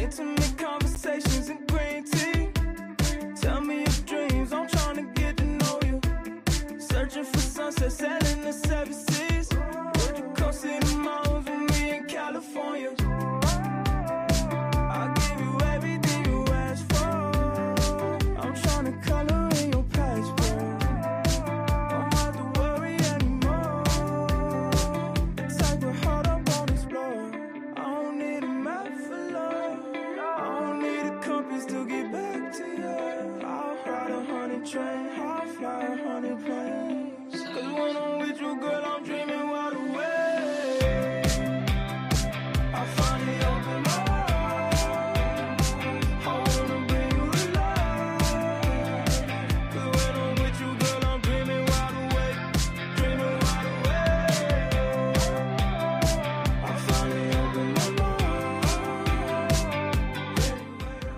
Intimate conversations and green tea. Tell me your dreams, I'm trying to get to know you. Searching for sunset, sailing the seven seas. Would you come see the mountains with me in California? I'll give you everything you ask for. I'm trying to color in your passport. Don't have to worry anymore. The type of heart I won't explore. I don't need a map for love. I don't need a compass to get back to you. I'll ride 100 trains, I'll fly 100 planes. Cause when I'm with you, girl, I'm dreaming wide awake. I finally open my eyes. I wanna bring you alive. Cause when I'm with you, girl, I'm dreaming wide awake. Dreaming wide awake. I finally open my mind.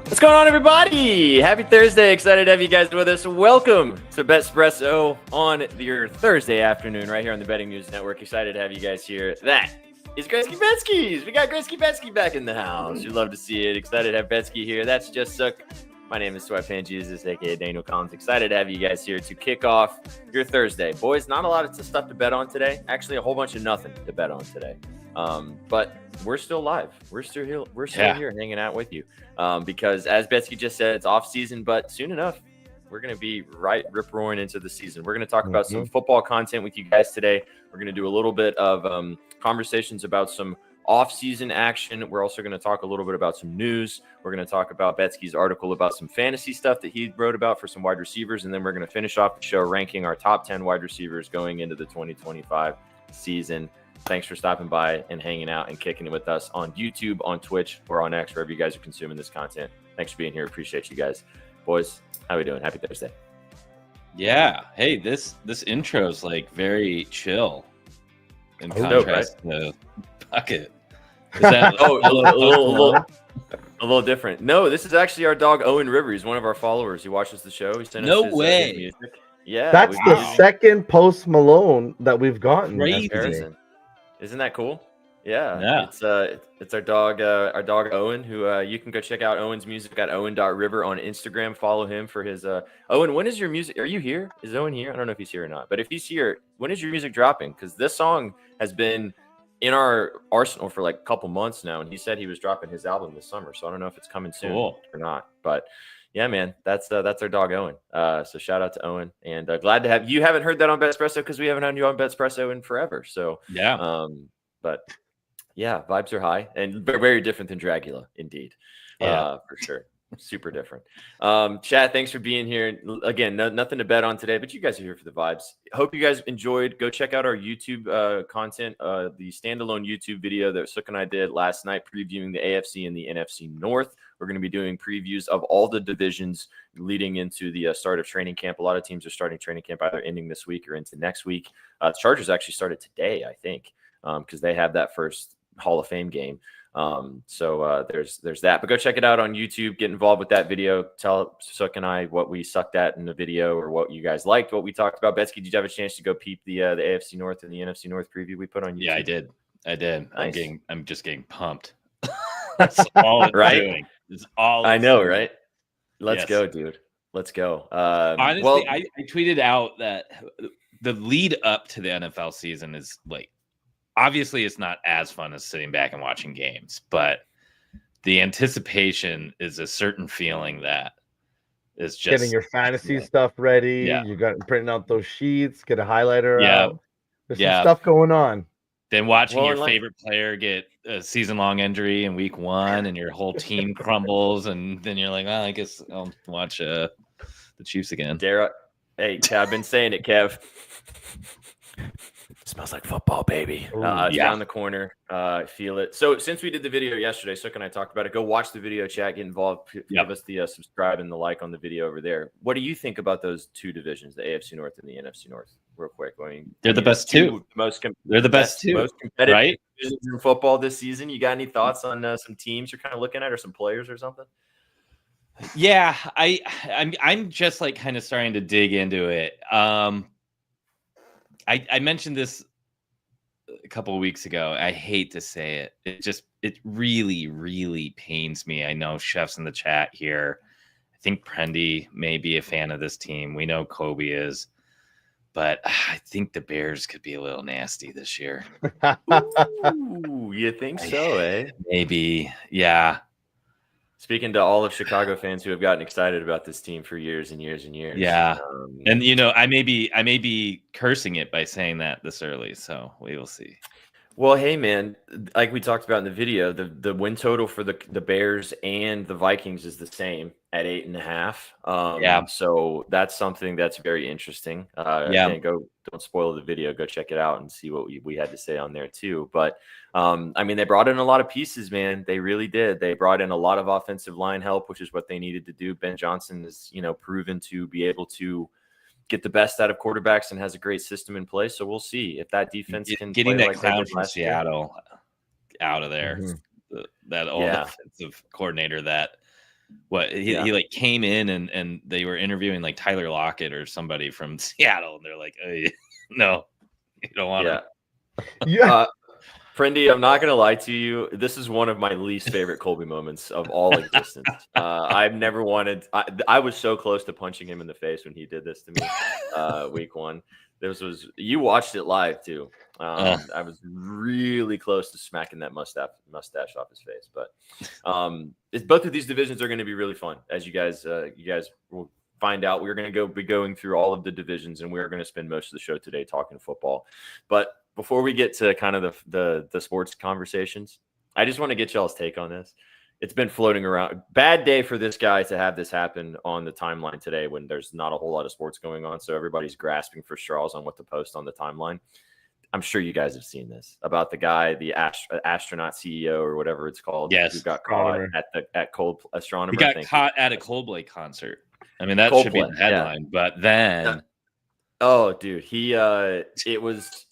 What's going on, everybody? Happy Thursday. Excited to have you guys with us. Welcome to BetSPRESSO on your Thursday afternoon right here on the Betting News Network. Excited to have you guys here. That is Gretzky Betsky's. We got Gretzky Betsky back in the house. You'd love to see it. Excited to have Betsky here. That's Just Suck. My name is Sweatpants Jesus, a.k.a. Daniel Collins. Excited to have you guys here to kick off your Thursday. Boys, not a lot of stuff to bet on today. Actually, a whole bunch of nothing to bet on today. But we're still live. We're still here. We're still here hanging out with you. Because as Betsky just said, it's off season, but soon enough, we're going to be rip roaring into the season. We're going to talk about some football content with you guys today. We're going to do a little bit of conversations about some off-season action. We're also going to talk a little bit about some news. We're going to talk about Betsky's article about some fantasy stuff that he wrote about for some wide receivers. And then we're going to finish off the show ranking our top 10 wide receivers going into the 2025 season. Thanks for stopping by and hanging out and kicking it with us on YouTube, on Twitch, or on X, wherever you guys are consuming this content. Thanks for being here. Appreciate you guys. Boys, how we doing? Happy Thursday. Yeah. Hey, this intro is like very chill in contrast to Bucket. Is that a little different. No, this is actually our dog Owen River. He's one of our followers. He watches the show. He sent us his music. Yeah, that's the second Post Malone that we've gotten. Crazy. Isn't that cool? Yeah. It's our dog Owen, who you can go check out Owen's music at owen.river on Instagram. Follow him for his Owen, when is your music? Are you here? Is Owen here? I don't know if he's here or not. But if he's here, when is your music dropping? Because this song has been in our arsenal for like a couple months now, and he said he was dropping his album this summer. So I don't know if it's coming soon or not. But yeah, man, that's our dog Owen. So shout out to Owen, and glad to have you. Haven't heard that on BetSPRESSO because we haven't had you on BetSPRESSO in forever. So yeah, but yeah, vibes are high and very different than Dragula, indeed. For sure. Super different. Chat, thanks for being here. Again, nothing to bet on today, but you guys are here for the vibes. Hope you guys enjoyed. Go check out our YouTube content, the standalone YouTube video that Sook and I did last night previewing the AFC and the NFC North. We're going to be doing previews of all the divisions leading into the start of training camp. A lot of teams are starting training camp either ending this week or into next week. The Chargers actually started today, I think, because they have that first Hall of Fame game. So there's that, but go check it out on YouTube, get involved with that video. Tell Sook and I what we sucked at in the video or what you guys liked, what we talked about. Betsky, did you have a chance to go peep the AFC North and the NFC North preview we put on YouTube? Yeah, I did. Nice. I'm just getting pumped. That's all it's doing. It's all I know, right? Let's go, dude. Let's go. Honestly, I tweeted out that the lead up to the NFL season is like, obviously, it's not as fun as sitting back and watching games, but the anticipation is a certain feeling that is just getting your fantasy stuff ready. Yeah. You got printing out those sheets, get a highlighter out. There's some Yeah. stuff going on. Then watching your favorite player get a season-long injury in week 1 and your whole team crumbles, and then you're like, well, I guess I'll watch the Chiefs again. Dara, hey, I've been saying it, Kev. Smells like football, baby. Down the corner. Feel it. So since we did the video yesterday, Sook and I talked about it. Go watch the video, chat, get involved. Give us the subscribe and the like on the video over there. What do you think about those two divisions, the AFC North and the NFC North? Real quick. They're the best two. They're the best two. Most competitive right? divisions in football this season. You got any thoughts on some teams you're kind of looking at or some players or something? Yeah, I'm just like kind of starting to dig into it. I mentioned this a couple of weeks ago. I hate to say it. It really, really pains me. I know Chef's in the chat here. I think Prendy may be a fan of this team. We know Kobe is. But I think the Bears could be a little nasty this year. Ooh, you think so, eh? Maybe. Yeah. Speaking to all of Chicago fans who have gotten excited about this team for years and years and years. Yeah. And I may be cursing it by saying that this early, so we will see. Well, hey man, like we talked about in the video, the win total for the Bears and the Vikings is the same at 8.5. So that's something that's very interesting. Again, don't spoil the video. Go check it out and see what we had to say on there too. But I mean, they brought in a lot of pieces, man. They really did. They brought in a lot of offensive line help, which is what they needed to do. Ben Johnson is, proven to be able to get the best out of quarterbacks and has a great system in place. So we'll see if that defense can getting play that like clown from Seattle out of there. Mm-hmm. That offensive coordinator he like came in and they were interviewing like Tyler Lockett or somebody from Seattle, and they're like, hey, no, you don't want him. Yeah. Prendy, I'm not going to lie to you. This is one of my least favorite Colby moments of all existence. I've never wanted – I was so close to punching him in the face when he did this to me week one. You watched it live too. I was really close to smacking that mustache off his face. But both of these divisions are going to be really fun, as you guys will find out. We're going to be going through all of the divisions, and we're going to spend most of the show today talking football. But before we get to kind of the sports conversations, I just want to get y'all's take on this. It's been floating around. Bad day for this guy to have this happen on the timeline today when there's not a whole lot of sports going on. So everybody's grasping for straws on what to post on the timeline. I'm sure you guys have seen this about the guy, the astronaut CEO or whatever it's called. Yes. Who got caught at astronomer. He got caught at a Coldplay concert. I mean, that should be the headline, but then. Oh, dude. It was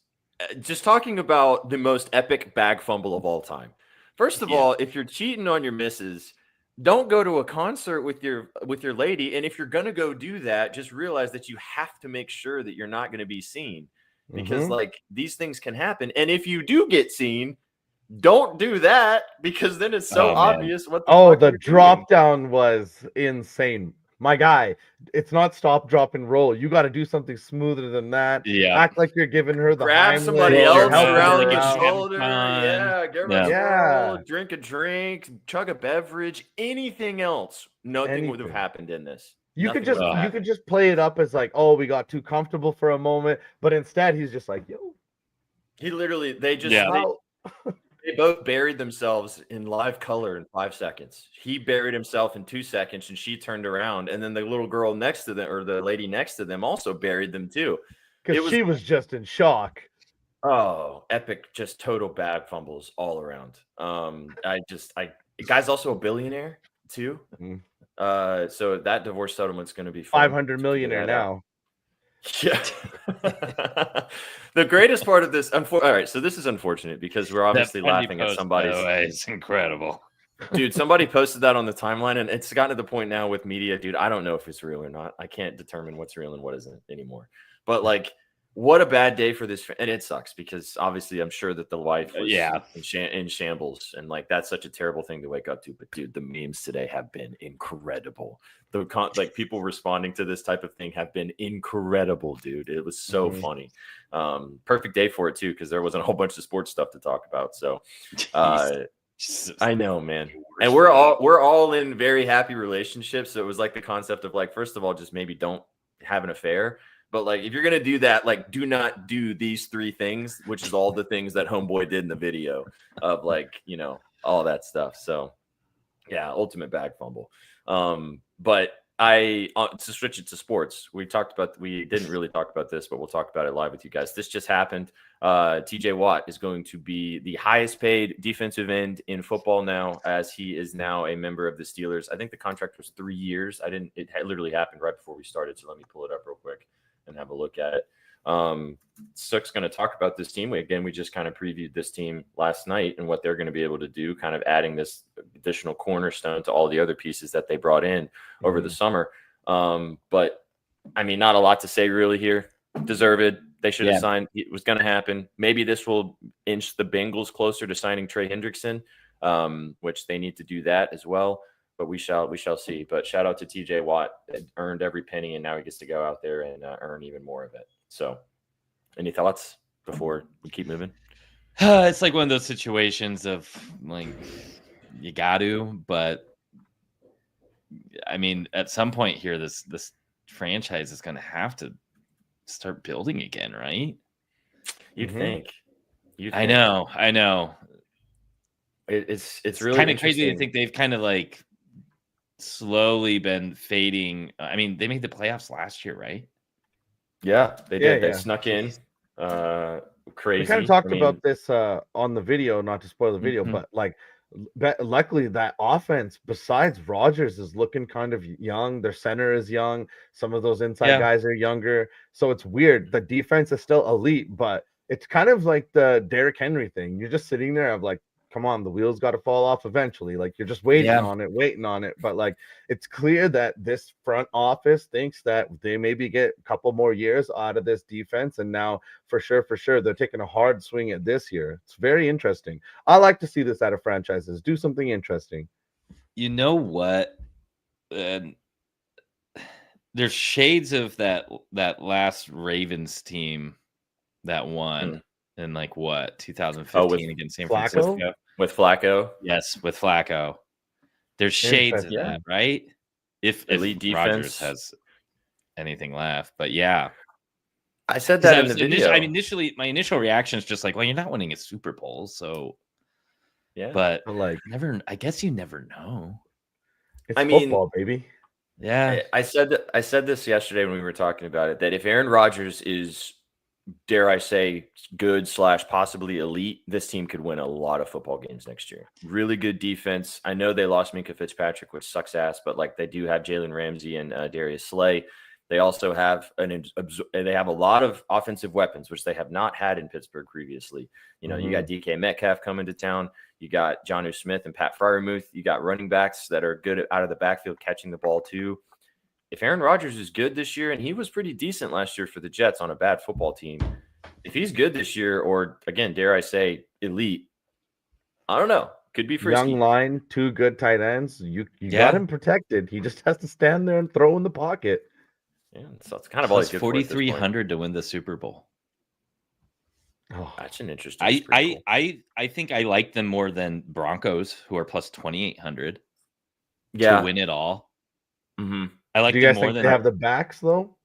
just talking about the most epic bag fumble of all time. First of all, if you're cheating on your missus, don't go to a concert with your lady. And if you're going to go do that, just realize that you have to make sure that you're not going to be seen because like these things can happen. And if you do get seen, don't do that because then it's so obvious what the drop down was insane. My guy, it's not stop, drop, and roll. You got to do something smoother than that. Yeah. Act like you're giving her the grab somebody else around your shoulder. Give her a swirl, drink a drink, chug a beverage, anything else. Nothing would have happened in this. You could just play it up as like, oh, we got too comfortable for a moment, but instead he's just like, yo. They both buried themselves in live color in 5 seconds. He buried himself in 2 seconds, and she turned around. And then the little girl next to them, or the lady next to them, also buried them too. Because she was just in shock. Oh, epic! Just total bad fumbles all around. Guy's also a billionaire too. So that divorce settlement's going to be fun. 500 millionaire now. Yeah. The greatest part of this, all right, so this is unfortunate because we're obviously laughing at somebody's. It's incredible. Dude, somebody posted that on the timeline, and it's gotten to the point now with media, dude, I don't know if it's real or not. I can't determine what's real and what isn't anymore. But like, what a bad day for this. And it sucks because obviously I'm sure that the wife was in shambles. And like, that's such a terrible thing to wake up to. But dude, the memes today have been incredible. Like people responding to this type of thing have been incredible, dude. It was so funny. Perfect day for it too, because there wasn't a whole bunch of sports stuff to talk about. So I know, man. And we're all in very happy relationships. So it was like the concept of like, first of all, just maybe don't have an affair. But like, if you're going to do that, like, do not do these 3 things, which is all the things that Homeboy did in the video of like, all that stuff. So yeah, ultimate bag fumble. But to switch it to sports, we didn't really talk about this, but we'll talk about it live with you guys. This just happened. TJ Watt is going to be the highest paid defensive end in football now, as he is now a member of the Steelers. I think the contract was 3 years. It literally happened right before we started. So let me pull it up real quick and have a look at it. Sook's going to talk about this team. We just kind of previewed this team last night and what they're going to be able to do, kind of adding this additional cornerstone to all the other pieces that they brought in over the summer. But I mean, not a lot to say really here. Deserved. They should have signed. It was going to happen. Maybe this will inch the Bengals closer to signing Trey Hendrickson, which they need to do that as well. But we shall see. But shout out to TJ Watt. It earned every penny, and now he gets to go out there and earn even more of it. So, any thoughts before we keep moving? It's like one of those situations of like you got to, but I mean, at some point here, this franchise is going to have to start building again, right? You'd think. I know. It's really kind of crazy to think they've kind of like slowly been fading. I mean, they made the playoffs last year, right? Yeah, they did. Yeah. They snuck in. Crazy. We kind of talked about this on the video, not to spoil the video, but like, luckily that offense, besides Rodgers, is looking kind of young. Their center is young. Some of those inside guys are younger. So it's weird. The defense is still elite, but it's kind of like the Derrick Henry thing. You're just sitting there of like, come on, the wheels got to fall off eventually. Like you're just waiting on it. But like it's clear that this front office thinks that they maybe get a couple more years out of this defense. And now for sure, they're taking a hard swing at this year. It's very interesting. I like to see this out of franchises. Do something interesting. You know what? There's shades of that last Ravens team that won in like what 2015 against San Francisco with Flacco. Yes, with Flacco. There's shades of that, right? If elite defense Rodgers has anything left, but yeah, I said that in the video. Initially, my initial reaction is just like, well, you're not winning a Super Bowl, so yeah. But like, I guess you never know. It's football, baby. Yeah, I said this yesterday when we were talking about it, that if Aaron Rodgers is, dare I say, good / possibly elite, this team could win a lot of football games next year. Really good defense. I know they lost Minkah Fitzpatrick, which sucks ass, but like they do have Jalen Ramsey and Darius Slay. They also have they have a lot of offensive weapons, which they have not had in Pittsburgh previously. You know, you got DK Metcalf coming to town. You got Jonnu Smith and Pat Freiermuth. You got running backs that are good out of the backfield catching the ball too. If Aaron Rodgers is good this year, and he was pretty decent last year for the Jets on a bad football team, if he's good this year, or again, dare I say, elite, I don't know. Could be frisky. Young line, 2 good tight ends. You got him protected. He just has to stand there and throw in the pocket. Yeah, so it's kind of all he's good for. 4,300 to win the Super Bowl. Oh, that's an interesting. I think I like them more than Broncos, who are plus 2,800. Yeah, to win it all. Mm-hmm. I like. Do you guys think they have the backs though?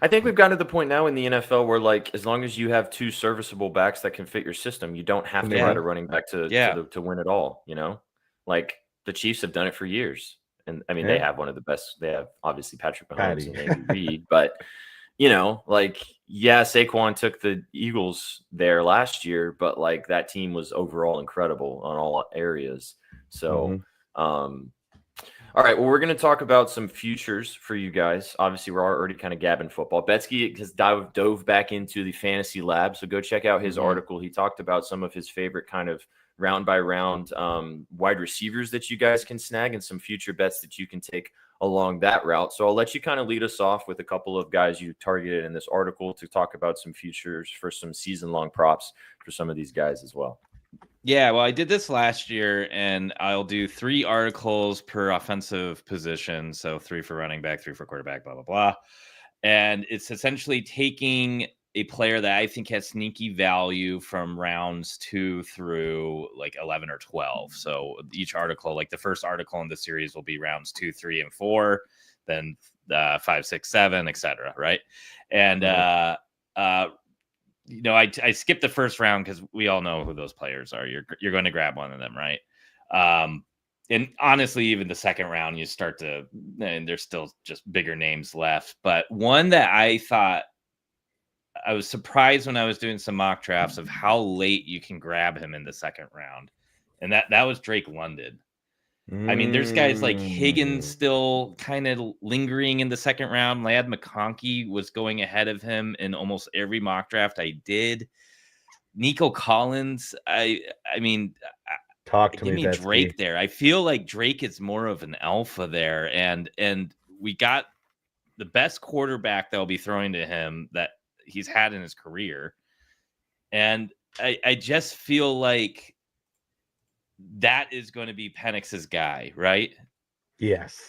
I think we've gotten to the point now in the NFL where, like, as long as you have 2 serviceable backs that can fit your system, you don't have to ride a running back to win it all. You know, like the Chiefs have done it for years, and I mean they have one of the best. They have obviously Patrick Mahomes and Andy Reid, but you know, like Saquon took the Eagles there last year, but like that team was overall incredible on all areas. So, all right, well, we're going to talk about some futures for you guys. Obviously, we're already kind of gabbing football. Betsky has dove back into the fantasy lab, so go check out his article. He talked about some of his favorite kind of round-by-round wide receivers that you guys can snag and some future bets that you can take along that route. So I'll let you kind of lead us off with a couple of guys you targeted in this article to talk about some futures for some season-long props for some of these guys as well. Yeah, well, I did this last year, and I'll do 3 articles per offensive position. So 3 for running back, 3 for quarterback, blah, blah, blah. And it's essentially taking a player that I think has sneaky value from rounds 2 through like 11 or 12. So each article, like the first article in the series will be rounds 2, 3, and 4, then 5, 6, 7, etc. Right. And, you know, I skipped the first round because we all know who those players are. You're going to grab one of them, right? And honestly, even the second round, you start to, and there's still just bigger names left. But one that I thought, I was surprised when I was doing some mock drafts of how late you can grab him in the second round, and that was Drake London. I mean, there's guys like Higgins still kind of lingering in the second round. Ladd McConkey was going ahead of him in almost every mock draft I did. Nico Collins, I mean, give me Drake there. I feel like Drake is more of an alpha there, and we got the best quarterback that will be throwing to him that he's had in his career. And I just feel like that is going to be Penix's guy, right? Yes.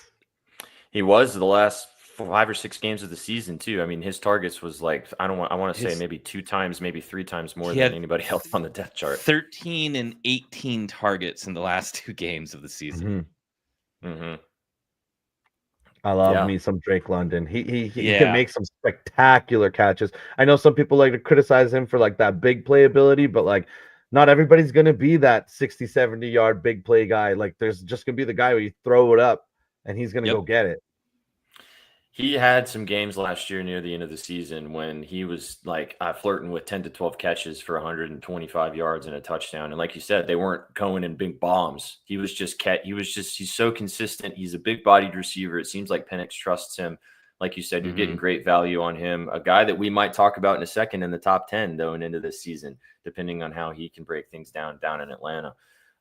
He was the last 5 or 6 games of the season too. I mean, his targets was like I want to say maybe 2 times, maybe 3 times more than anybody else on the depth chart. 13 and 18 targets in the last 2 games of the season. I love me some Drake London. He can make some spectacular catches. I know some people like to criticize him for like that big play ability, but like not everybody's going to be that 60, 70 yard big play guy. Like there's just going to be the guy where you throw it up and he's going to go get it. He had some games last year near the end of the season when he was like flirting with 10 to 12 catches for 125 yards and a touchdown. And like you said, they weren't going in big bombs. He's so consistent. He's a big bodied receiver. It seems like Penix trusts him. Like you said, you're getting great value on him. A guy that we might talk about in a second in the top 10 going into this season, depending on how he can break things down in Atlanta.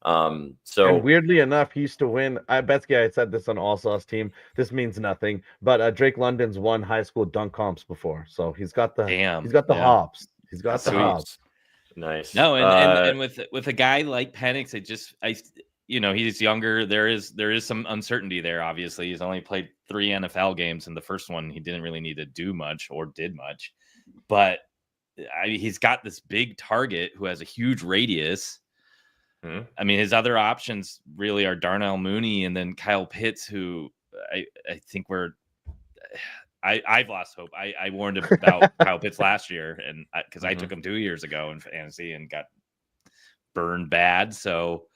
And weirdly enough, he used to win. I said this on All Sauce team. This means nothing, but Drake London's won high school dunk comps before, so he's got the hops. He's got the hops. Nice. No, and with a guy like Penix, he's younger. There is some uncertainty there. Obviously, he's only played 3 NFL games, and the first one he didn't really need to do much or did much, but he's got this big target who has a huge radius. I mean, his other options really are Darnell Mooney and then Kyle Pitts, who I think I've lost hope. I warned him about Kyle Pitts last year, and because I took him 2 years ago in fantasy and got burned bad. So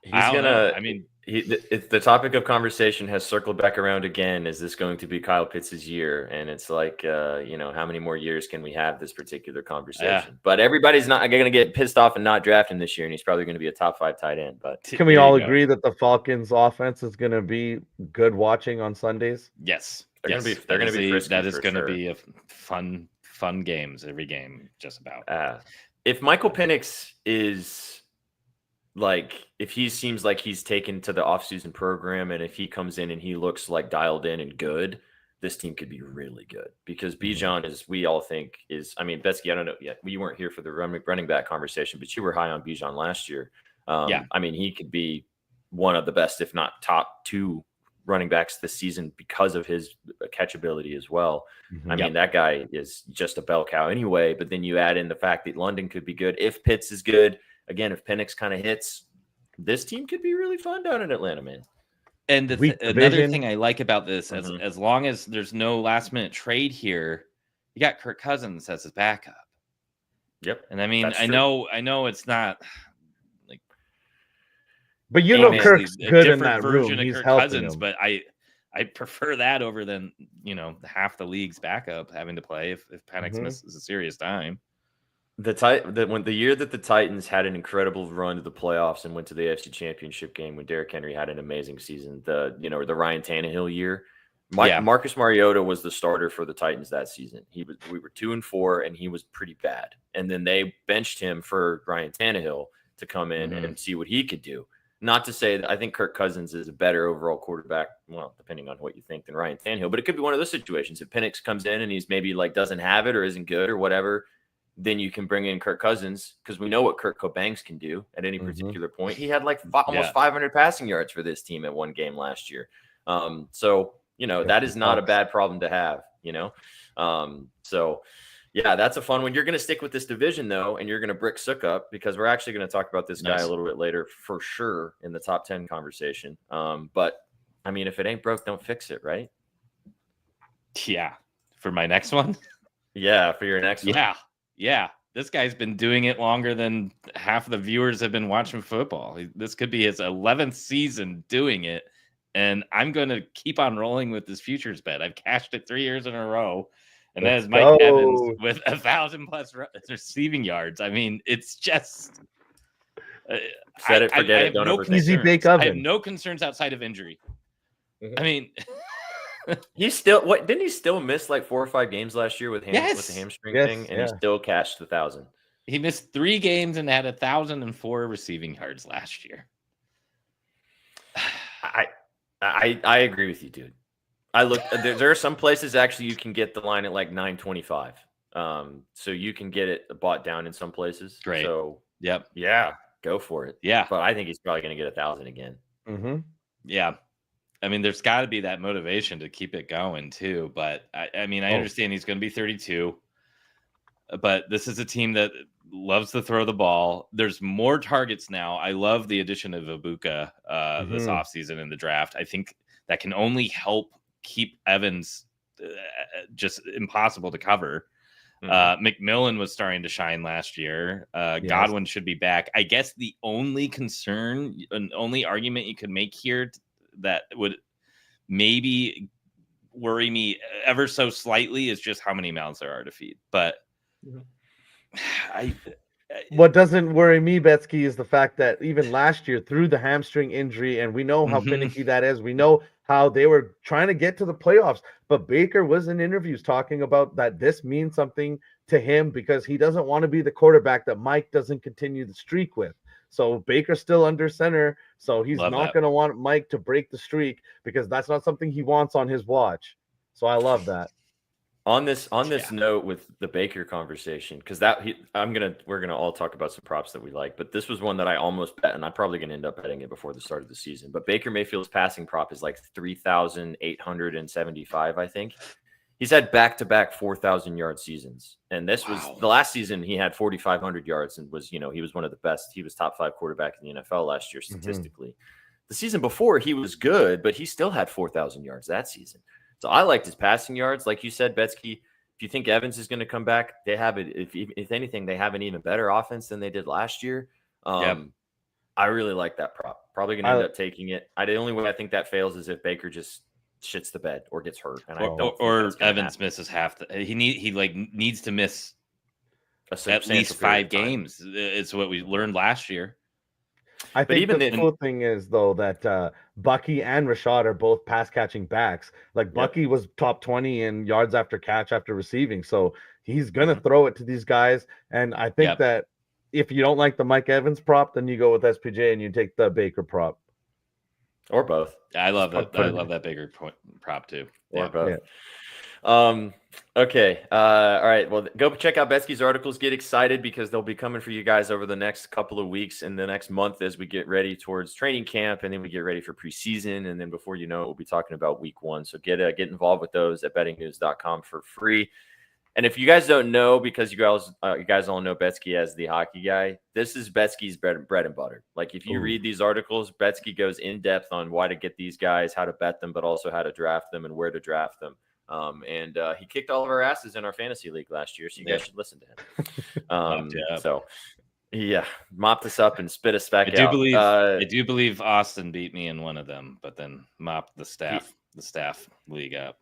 the topic of conversation has circled back around again. Is this going to be Kyle Pitts' year? And it's like, how many more years can we have this particular conversation? But everybody's not going to get pissed off and not draft him this year, and he's probably going to be a top 5 tight end. But can we all agree that the Falcons' offense is going to be good watching on Sundays? Yes, they're going to be frisky. That is going to be a fun games every game, just about. If Michael Penix is like, if he seems like he's taken to the offseason program, and if he comes in and he looks like dialed in and good, this team could be really good, because Bijan we all think Betsky, I don't know yet. We weren't here for the running back conversation, but you were high on Bijan last year. He could be one of the best, if not top 2 running backs this season because of his catchability as well. That guy is just a bell cow anyway, but then you add in the fact that London could be good. If Pitts is good, again, if Penix kind of hits, this team could be really fun down in Atlanta, man. And another thing I like about this, as long as there's no last minute trade here, you got Kirk Cousins as his backup. Yep. And I know it's not like, but Kirk's good in that room. He's Kirk helping Cousins, him. but I prefer that over than half the league's backup having to play if Penix misses a serious time. The year that the Titans had an incredible run to the playoffs and went to the AFC Championship game when Derrick Henry had an amazing season, the Ryan Tannehill year, Marcus Mariota was the starter for the Titans that season. We were 2-4 and he was pretty bad. And then they benched him for Ryan Tannehill to come in and see what he could do. Not to say that I think Kirk Cousins is a better overall quarterback, well, depending on what you think, than Ryan Tannehill, but it could be one of those situations. If Penix comes in and he's maybe like doesn't have it or isn't good or whatever, then you can bring in Kirk Cousins, because we know what Kurt Cobanks can do at any particular point. He had like almost 500 passing yards for this team at one game last year. That is not a bad problem to have, that's a fun one. You're going to stick with this division, though, and you're going to brick Sook up, because we're actually going to talk about this guy a little bit later for sure in the top 10 conversation. If it ain't broke, don't fix it, right? Yeah. For my next one? Yeah, for your next one. Yeah. This guy's been doing it longer than half of the viewers have been watching football. This could be his 11th season doing it, and I'm going to keep on rolling with this futures bet. I've cashed it 3 years in a row, and that is Mike Evans with 1,000+ receiving yards. It's just set it, forget it, don't overthink. Easy bake oven. I have no concerns outside of injury. He's still didn't he still miss like 4 or 5 games last year with the hamstring thing, and he still cashed 1,000. He missed 3 games and had 1,004 receiving yards last year. I agree with you, dude. I looked. There are some places actually you can get the line at like 925. So you can get it bought down in some places. Great. So Yep. yeah, go for it. Yeah. But I think he's probably going to get 1,000 again. Mm-hmm. Yeah. I mean, there's got to be that motivation to keep it going too. But I mean, I understand he's going to be 32. But this is a team that loves to throw the ball. There's more targets now. I love the addition of Ibuka this offseason in the draft. I think that can only help keep Evans just impossible to cover. McMillan was starting to shine last year. Godwin should be back. I guess the only concern and only argument you could make here that would maybe worry me ever so slightly is just how many mouths there are to feed. But what doesn't worry me, Betsky, is the fact that even last year through the hamstring injury, and we know how finicky that is. We know how they were trying to get to the playoffs, but Baker was in interviews talking about that this means something to him because he doesn't want to be the quarterback that Mike doesn't continue the streak with. So Baker's still under center, so he's not going to want Mike to break the streak because that's not something he wants on his watch. So I love that. On this note with the Baker conversation, because we're gonna all talk about some props that we like, but this was one that I almost bet, and I'm probably gonna end up betting it before the start of the season. But Baker Mayfield's passing prop is like 3,875, I think. He's had back-to-back 4,000-yard seasons, and this was the last season he had 4,500 yards and was, he was one of the best. He was top 5 quarterback in the NFL last year statistically. The season before he was good, but he still had 4,000 yards that season. So I liked his passing yards. Like you said, Betsky, if you think Evans is going to come back, they have it. If anything, they have an even better offense than they did last year. I really like that prop. Probably going to end up taking it. The only way I think that fails is if Baker just shits the bed or gets hurt, and or Evans misses half. He needs to miss at least 5 games. It's what we learned last year. I think the cool thing is, though, that Bucky and Rashad are both pass-catching backs. Like, Bucky was top 20 in yards after catch after receiving. So he's going to throw it to these guys. And I think that if you don't like the Mike Evans prop, then you go with SPJ and you take the Baker prop. Or both. I love that. I love that Baker prop, too. Or both. Okay. All right. Well, go check out Betsky's articles. Get excited because they'll be coming for you guys over the next couple of weeks and the next month as we get ready towards training camp, and then we get ready for preseason, and then before you know it, we'll be talking about week 1. So get involved with those at bettingnews.com for free. And if you guys don't know, because you guys all know Betsky as the hockey guy, this is Betsky's bread and butter. Like, if you read these articles, Betsky goes in depth on why to get these guys, how to bet them, but also how to draft them and where to draft them. And he kicked all of our asses in our fantasy league last year, so you guys should listen to him. So mopped us up and spit us back out. I do believe Austin beat me in one of them, but then mopped the staff league up.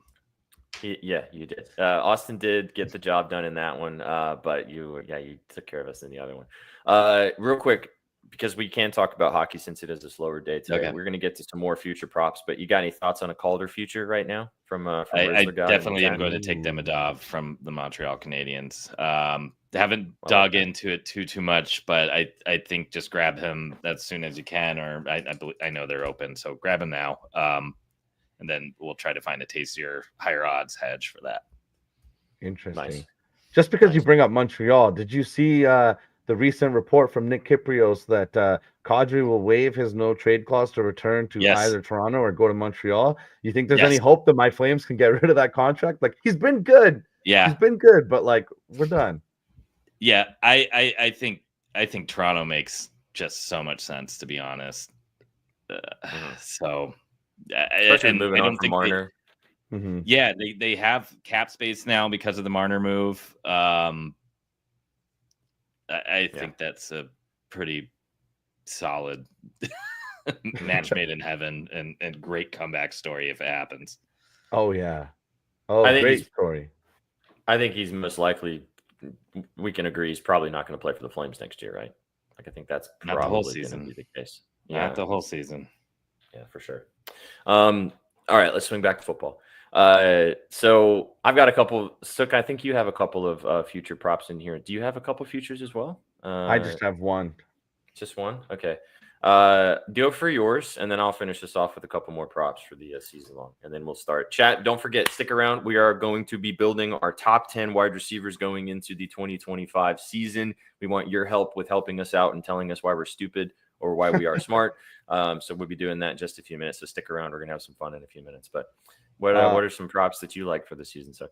You did. Austin did get the job done in that one, but you took care of us in the other one. Real quick, because we can talk about hockey since it is a slower day today. Okay. We're going to get to some more future props, but you got any thoughts on a Calder future right now? I definitely am going to take Demidov from the Montreal Canadiens. Haven't dug into it too much, but I think just grab him as soon as you can, or I know they're open, so grab him now. And then we'll try to find a tastier, higher odds hedge for that. Interesting. Nice. Just because you bring up Montreal, did you see the recent report from Nick Kyprios that Kadri will waive his no trade clause to return to either Toronto or go to Montreal? You think there's any hope that my Flames can get rid of that contract? Like, he's been good. Yeah, he's been good, but like, we're done. Yeah, I think Toronto makes just so much sense, to be honest. So. Especially moving on from Marner. Yeah, they have cap space now because of the Marner move. I think that's a pretty solid match made in heaven and great comeback story if it happens. Oh yeah. Oh, great story. I think he's most likely, we can agree, he's probably not going to play for the Flames next year, right? Like, I think that's probably going to be the case. Not the whole season. Yeah, for sure. All right, let's swing back to football. So I've got a couple. Sook, I think you have a couple of future props in here. Do you have a couple futures as well? I just have one. Just one? Okay. Go for yours, and then I'll finish this off with a couple more props for the season long, and then we'll start. Chat, don't forget, stick around. We are going to be building our top 10 wide receivers going into the 2025 season. We want your help with helping us out and telling us why we're stupid or why we are smart. So we'll be doing that in just a few minutes. So stick around. We're going to have some fun in a few minutes. But what are some props that you like for the season, sir?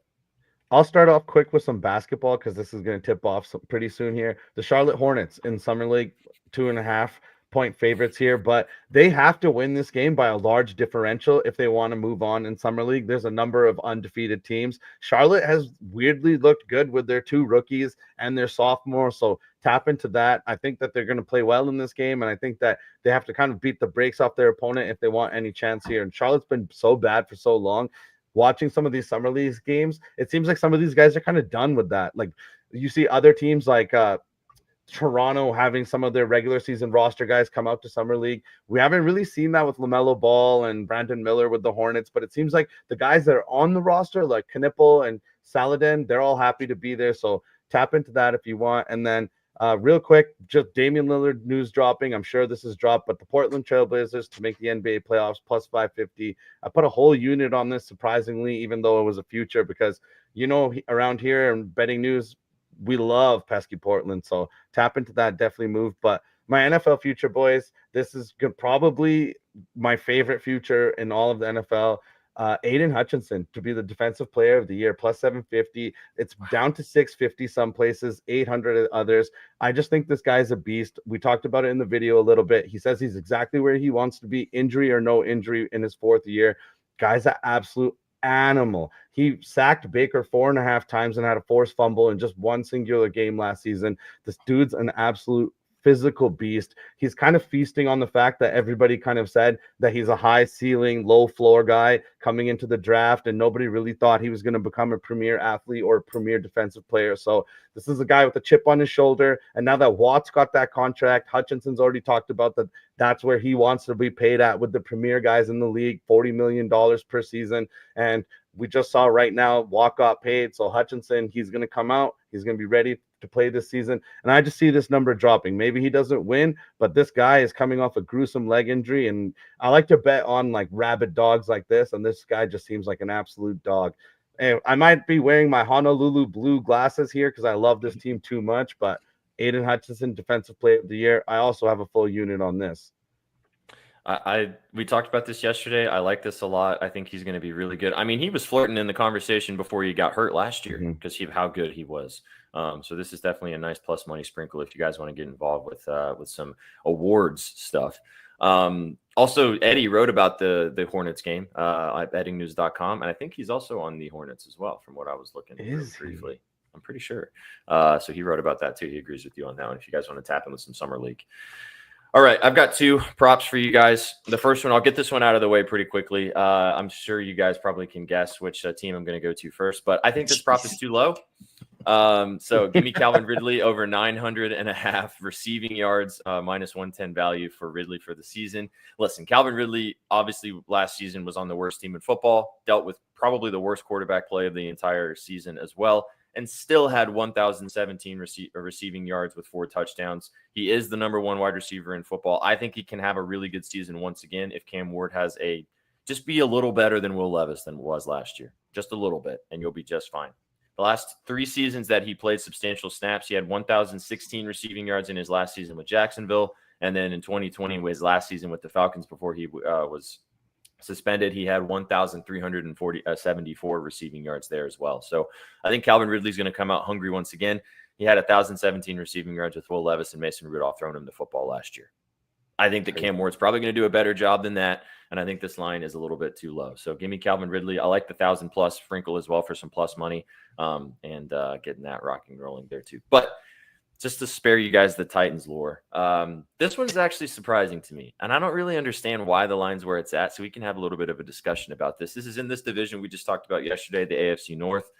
I'll start off quick with some basketball because this is going to tip off pretty soon here. The Charlotte Hornets in Summer League, 2.5-point favorites here, but they have to win this game by a large differential if they want to move on in Summer League. There's a number of undefeated teams. Charlotte has weirdly looked good with their 2 rookies and their sophomore, so tap into that. I think that they're going to play well in this game, and I think that they have to kind of beat the brakes off their opponent if they want any chance here. And Charlotte's been so bad for so long. Watching some of these Summer League games, it seems like some of these guys are kind of done with that. Like you see other teams like Toronto having some of their regular season roster guys come out to Summer League. We haven't really seen that with LaMelo Ball and Brandon Miller with the Hornets, but it seems like the guys that are on the roster, like Knipple and Saladin, they're all happy to be there. So tap into that if you want. And then real quick, just Damian Lillard news dropping. I'm sure this is dropped, but the Portland Trailblazers to make the NBA playoffs plus 550. I put a whole unit on this, surprisingly, even though it was a future, because, around here in betting news, we love pesky Portland. So tap into that, definitely move. But my NFL future, boys, this is probably my favorite future in all of the NFL. Aiden Hutchinson to be the defensive player of the year, plus 750. It's down to 650 some places, 800 others. I just think this guy's a beast. We talked about it in the video a little bit. He says he's exactly where he wants to be, injury or no injury, in his 4th year. Guy's an absolute animal. He sacked Baker 4.5 times and had a forced fumble in just one singular game last season. This dude's an absolute physical beast. He's kind of feasting on the fact that everybody kind of said that he's a high ceiling, low floor guy coming into the draft, and nobody really thought he was going to become a premier athlete or a premier defensive player. So this is a guy with a chip on his shoulder. And now that Watt's got that contract, Hutchinson's already talked about that. That's where he wants to be paid at with the premier guys in the league, $40 million per season. And we just saw right now Watt got paid. So Hutchinson, he's going to come out. He's going to be ready to play this season. And I just see this number dropping. Maybe he doesn't win, but this guy is coming off a gruesome leg injury. And I like to bet on like rabid dogs like this. And this guy just seems like an absolute dog. And I might be wearing my Honolulu blue glasses here because I love this team too much, but Aiden Hutchinson, defensive player of the year. I also have a full unit on this. We talked about this yesterday. I like this a lot. I think he's going to be really good. I mean, he was flirting in the conversation before he got hurt last year because of how good he was. So this is definitely a nice plus money sprinkle if you guys want to get involved with some awards stuff. Also, Eddie wrote about the Hornets game at bettingnews.com, and I think he's also on the Hornets as well, from what I was looking at briefly. I'm pretty sure. So he wrote about that too. He agrees with you on that one if you guys want to tap in with some summer league. All right, I've got 2 props for you guys. The first one, I'll get this one out of the way pretty quickly. I'm sure you guys probably can guess which team I'm going to go to first, but I think this prop is too low. So give me Calvin Ridley over 900.5 receiving yards, minus 110 value for Ridley for the season. Listen, Calvin Ridley, obviously last season was on the worst team in football, dealt with probably the worst quarterback play of the entire season as well, and still had 1,017 receiving yards with 4 touchdowns. He is the number 1 wide receiver in football. I think he can have a really good season once again if Cam Ward has just be a little better than Will Levis than was last year. Just a little bit, and you'll be just fine. The last 3 seasons that he played substantial snaps, he had 1,016 receiving yards in his last season with Jacksonville. And then in 2020, his last season with the Falcons before he was suspended, he had 1,374 receiving yards there as well. So I think Calvin Ridley's going to come out hungry once again. He had 1,017 receiving yards with Will Levis and Mason Rudolph throwing him the football last year. I think that Cam Ward's probably going to do a better job than that, and I think this line is a little bit too low. So give me Calvin Ridley. I like the 1,000+ sprinkle as well for some plus money, and getting that rocking and rolling there too. But just to spare you guys the Titans lore, this one's actually surprising to me, and I don't really understand why the line's where it's at, so we can have a little bit of a discussion about this. This is in this division we just talked about yesterday, the AFC North.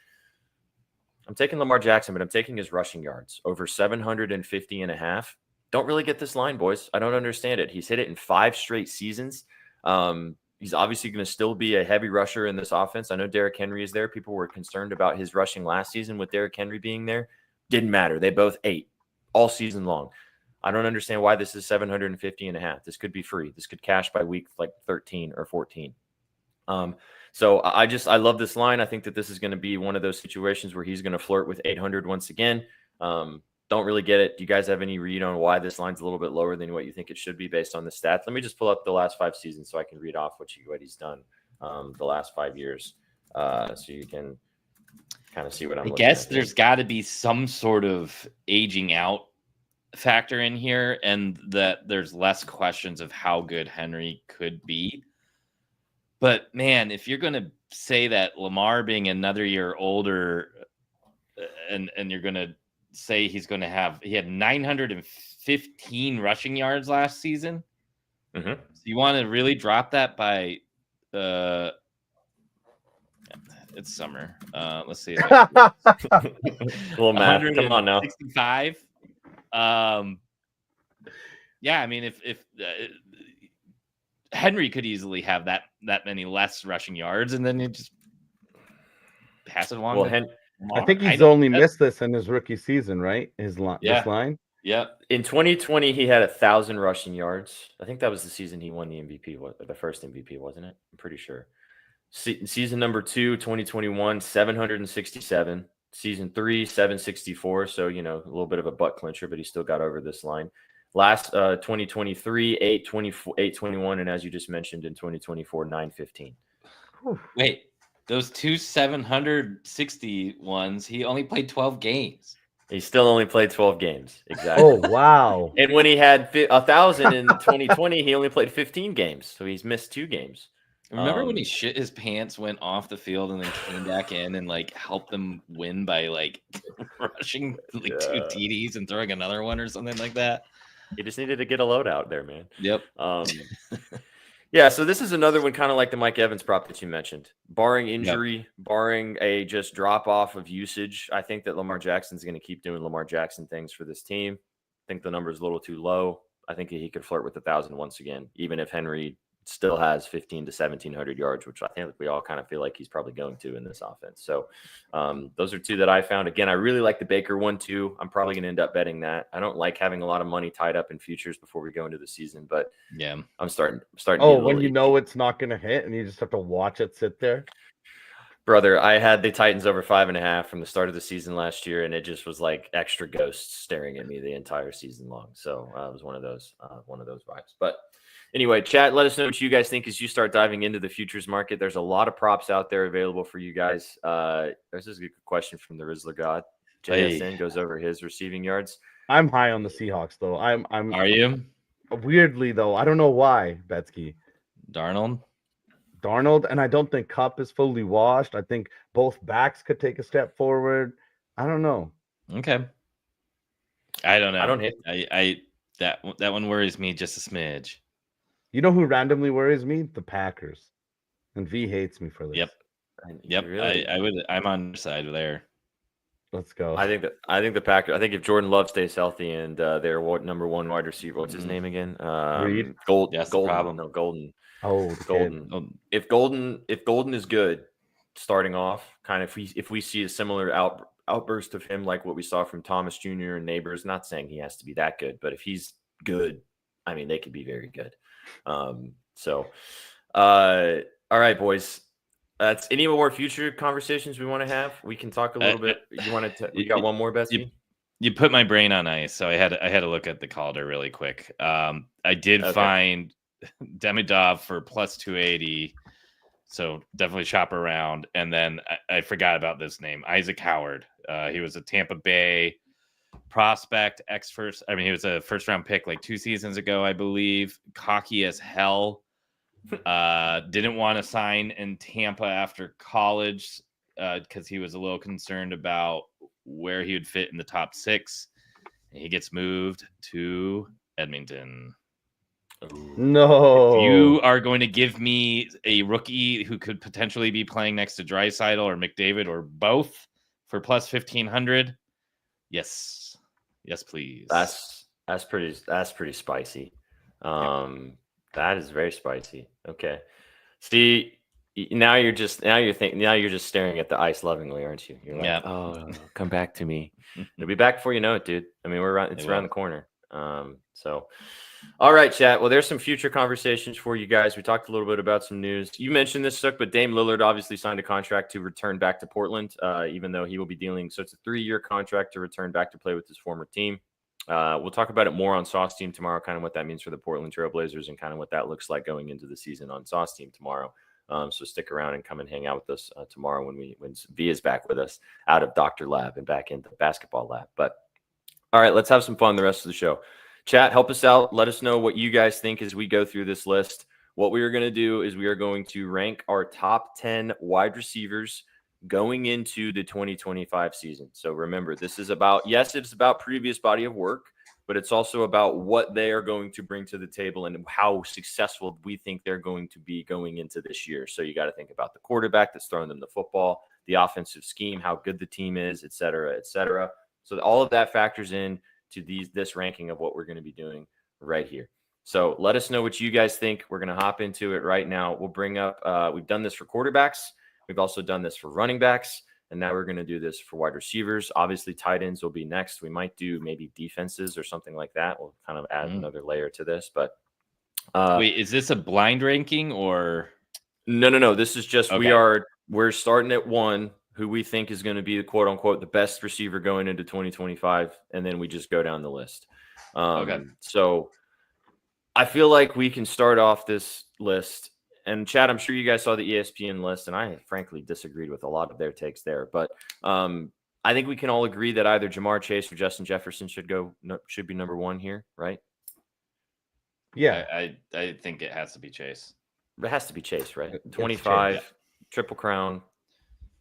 I'm taking Lamar Jackson, but I'm taking his rushing yards over 750.5. Don't really get this line, boys. I don't understand it. He's hit it in 5 straight seasons. He's obviously going to still be a heavy rusher in this offense. I know Derrick Henry is there. People were concerned about his rushing last season with Derrick Henry being there. Didn't matter. They both ate all season long. I don't understand why this is 750.5. This could be free. This could cash by week like 13 or 14. So I love this line. I think that this is going to be one of those situations where he's going to flirt with 800 once again. Don't really get it. Do you guys have any read on why this line's a little bit lower than what you think it should be based on the stats? Let me just pull up the last 5 seasons so I can read off what he's done the last 5 years, so you can kind of see what I'm looking guess at. There's got to be some sort of aging out factor in here, and that there's less questions of how good Henry could be. But man, if you're going to say that Lamar being another year older, and you're going to say he had 915 rushing yards last season. Mm-hmm. So you want to really drop that by it's summer. Let's see. Little math. Come on now. 65. Yeah, I mean, if Henry could easily have that many less rushing yards, and then you just pass it along. Well, I think he's only missed this in his rookie season, right? This line. Yeah. In 2020, he had 1,000 rushing yards. I think that was the season he won the MVP, the first MVP, wasn't it? I'm pretty sure. Season number 2, 2021, 767. Season 3, 764. So, a little bit of a butt clincher, but he still got over this line. Last 2023, 821. And as you just mentioned, in 2024, 915. Wait. Those 2 760 ones, he only played 12 games. He still only played 12 games. Exactly. Oh, wow. And when he had 1,000 in 2020, he only played 15 games. So he's missed 2 games. Remember when he shit his pants, went off the field, and then came back in and helped them win by rushing 2 TDs and throwing another one or something like that? He just needed to get a load out there, man. Yep. Yeah, so this is another one kind of like the Mike Evans prop that you mentioned. Barring injury, barring a just drop off of usage, I think that Lamar Jackson's going to keep doing Lamar Jackson things for this team. I think the number is a little too low. I think he could flirt with 1,000 once again, even if Henry still has 15 to 1,700 yards, which I think we all kind of feel like he's probably going to in this offense. So those are 2 that I found. Again, I really like the Baker one too. I'm probably going to end up betting that. I don't like having a lot of money tied up in futures before we go into the season, but yeah, I'm starting. Oh, when you know it's not going to hit and you just have to watch it sit there. Brother, I had the Titans over 5.5 from the start of the season last year, and it just was like extra ghosts staring at me the entire season long. So it was one of those vibes. But anyway, chat, let us know what you guys think as you start diving into the futures market. There's a lot of props out there available for you guys. This is a good question from the Rizzler God. JSN goes over his receiving yards. I'm high on the Seahawks, though. Are you? Weirdly, though. I don't know why, Betsky. Darnold, and I don't think Kupp is fully washed. I think both backs could take a step forward. I don't know. Okay. I don't know. I don't hit. That one worries me just a smidge. You know who randomly worries me? The Packers. And V hates me for this. Yep. Really? I'm on your side there. Let's go. I think the Packers. I think if Jordan Love stays healthy and their number 1 wide receiver, what's his name again? Reed. Golden. That's the problem. No, Golden. Oh, Golden. If Golden is good, starting off, kind of if we see a similar outburst of him like what we saw from Thomas Jr. and Neighbors, not saying he has to be that good, but if he's good, I mean, they could be very good. All right, boys. That's any more future conversations we want to have. We can talk a little bit. You got one more, Betsy? You put my brain on ice, so I had to look at the calendar really quick. I did find Demidov for plus 280, so definitely shop around. And then I forgot about this name, Isaac Howard. He was a Tampa Bay prospect, he was a first round pick like 2 seasons ago, I believe. Cocky as hell. Didn't want to sign in Tampa after college because he was a little concerned about where he would fit in the top 6. And he gets moved to Edmonton. No. If you are going to give me a rookie who could potentially be playing next to Draisaitl or McDavid or both for plus 1,500, yes, please. That's pretty spicy. That is very spicy. Okay. See, now you're just staring at the ice lovingly, aren't you? You're like, oh, come back to me. It'll be back before you know it, dude. I mean, it's around the corner. So, all right, chat. Well, there's some future conversations for you guys. We talked a little bit about some news. You mentioned this, Sook, but Dame Lillard obviously signed a contract to return back to Portland, even though he will be dealing. So it's a 3-year contract to return back to play with his former team. We'll talk about it more on Sauce Team tomorrow, kind of what that means for the Portland Trailblazers and kind of what that looks like going into the season on Sauce Team tomorrow. So stick around and come and hang out with us tomorrow when V is back with us out of Dr. Lab and back into basketball lab. But all right, let's have some fun the rest of the show. Chat, help us out. Let us know what you guys think as we go through this list. What we are going to do is we are going to rank our top 10 wide receivers going into the 2025 season. So remember, this is about, yes, it's about previous body of work, but it's also about what they are going to bring to the table and how successful we think they're going to be going into this year. So you got to think about the quarterback that's throwing them the football, the offensive scheme, how good the team is, et cetera, et cetera. So all of that factors in to this ranking of what we're going to be doing right here. So let us know what you guys think. We're going to hop into it right now. We'll bring up, we've done this for quarterbacks. We've also done this for running backs. And now we're going to do this for wide receivers. Obviously, tight ends will be next. We might do maybe defenses or something like that. We'll kind of add another layer to this. But wait, is this a blind ranking or? No. This is just okay. we're starting at 1, who we think is going to be the quote unquote the best receiver going into 2025, and then we just go down the list. Okay. So I feel like we can start off this list. And Chad, I'm sure you guys saw the ESPN list, and I frankly disagreed with a lot of their takes there. But I think we can all agree that either Jamar Chase or Justin Jefferson should be number 1 here, right? Yeah, I think it has to be Chase. It has to be Chase, right? It's 25, Chase. Triple Crown,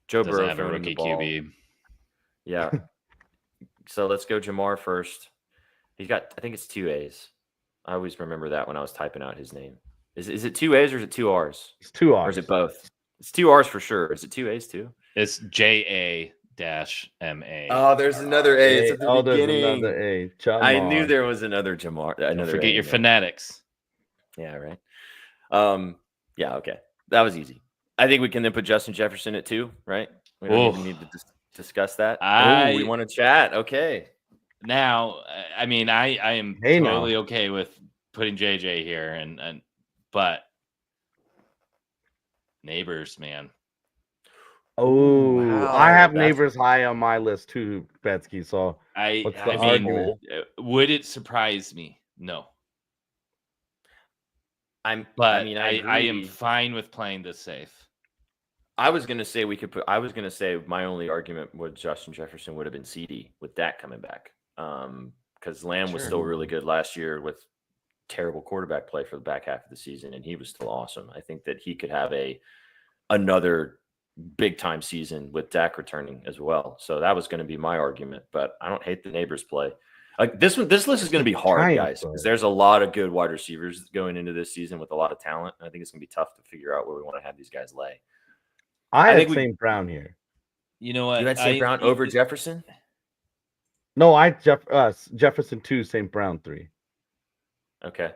Joe Doesn't Burrow have a throwing the rookie ball. QB. Yeah. So let's go Jamar first. He's got, I think it's 2 A's. I always remember that when I was typing out his name. Is it 2 A's or is it 2 R's? It's 2 R's. Or is it both? It's 2 R's for sure. Is it 2 A's too? It's JA-MA. Oh, there's another A. It's at the beginning. There's another A. I knew there was another Jamar. Don't forget your phonetics. Yeah, right. Yeah, okay. That was easy. I think we can then put Justin Jefferson at 2, right? We don't even need to discuss that. We want to chat. Okay. Now, I mean, I am totally okay with putting JJ here, but Neighbors, man. Oh, wow, I have Neighbors high on my list too, Betsky. So what's the argument? Would it surprise me? No. I am fine with playing this safe. I was gonna say my only argument with Justin Jefferson would have been CD with Dak coming back. Because Lamb was still really good last year with terrible quarterback play for the back half of the season, and he was still awesome. I think that he could have another big time season with Dak returning as well. So that was going to be my argument, but I don't hate the Neighbors play. Like this list is going to be hard, guys, because there's a lot of good wide receivers going into this season with a lot of talent. I think it's going to be tough to figure out where we want to have these guys lay. I think St. Brown here. You know what? You had St. Brown over Jefferson? No, Jefferson 2, St. Brown 3. Okay.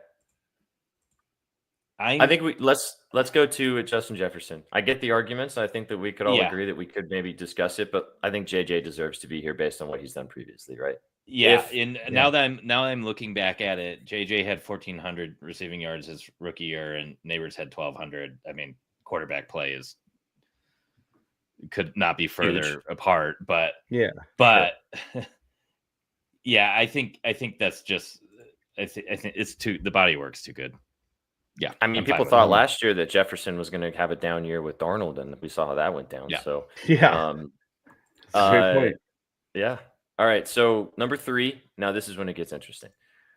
I think let's go to Justin Jefferson. I get the arguments. I think that we could all agree that we could maybe discuss it, but I think JJ deserves to be here based on what he's done previously, right? Yeah. Now that I'm looking back at it, JJ had 1,400 receiving yards his rookie year, and Neighbors had 1,200. I mean, quarterback play could not be further apart, but yeah, yeah, I think that's just I think it's the body work's too good. Yeah, I mean, people thought last year that Jefferson was going to have a down year with Darnold, and we saw how that went down. Yeah. So yeah, great point. Yeah. All right. So number 3. Now this is when it gets interesting.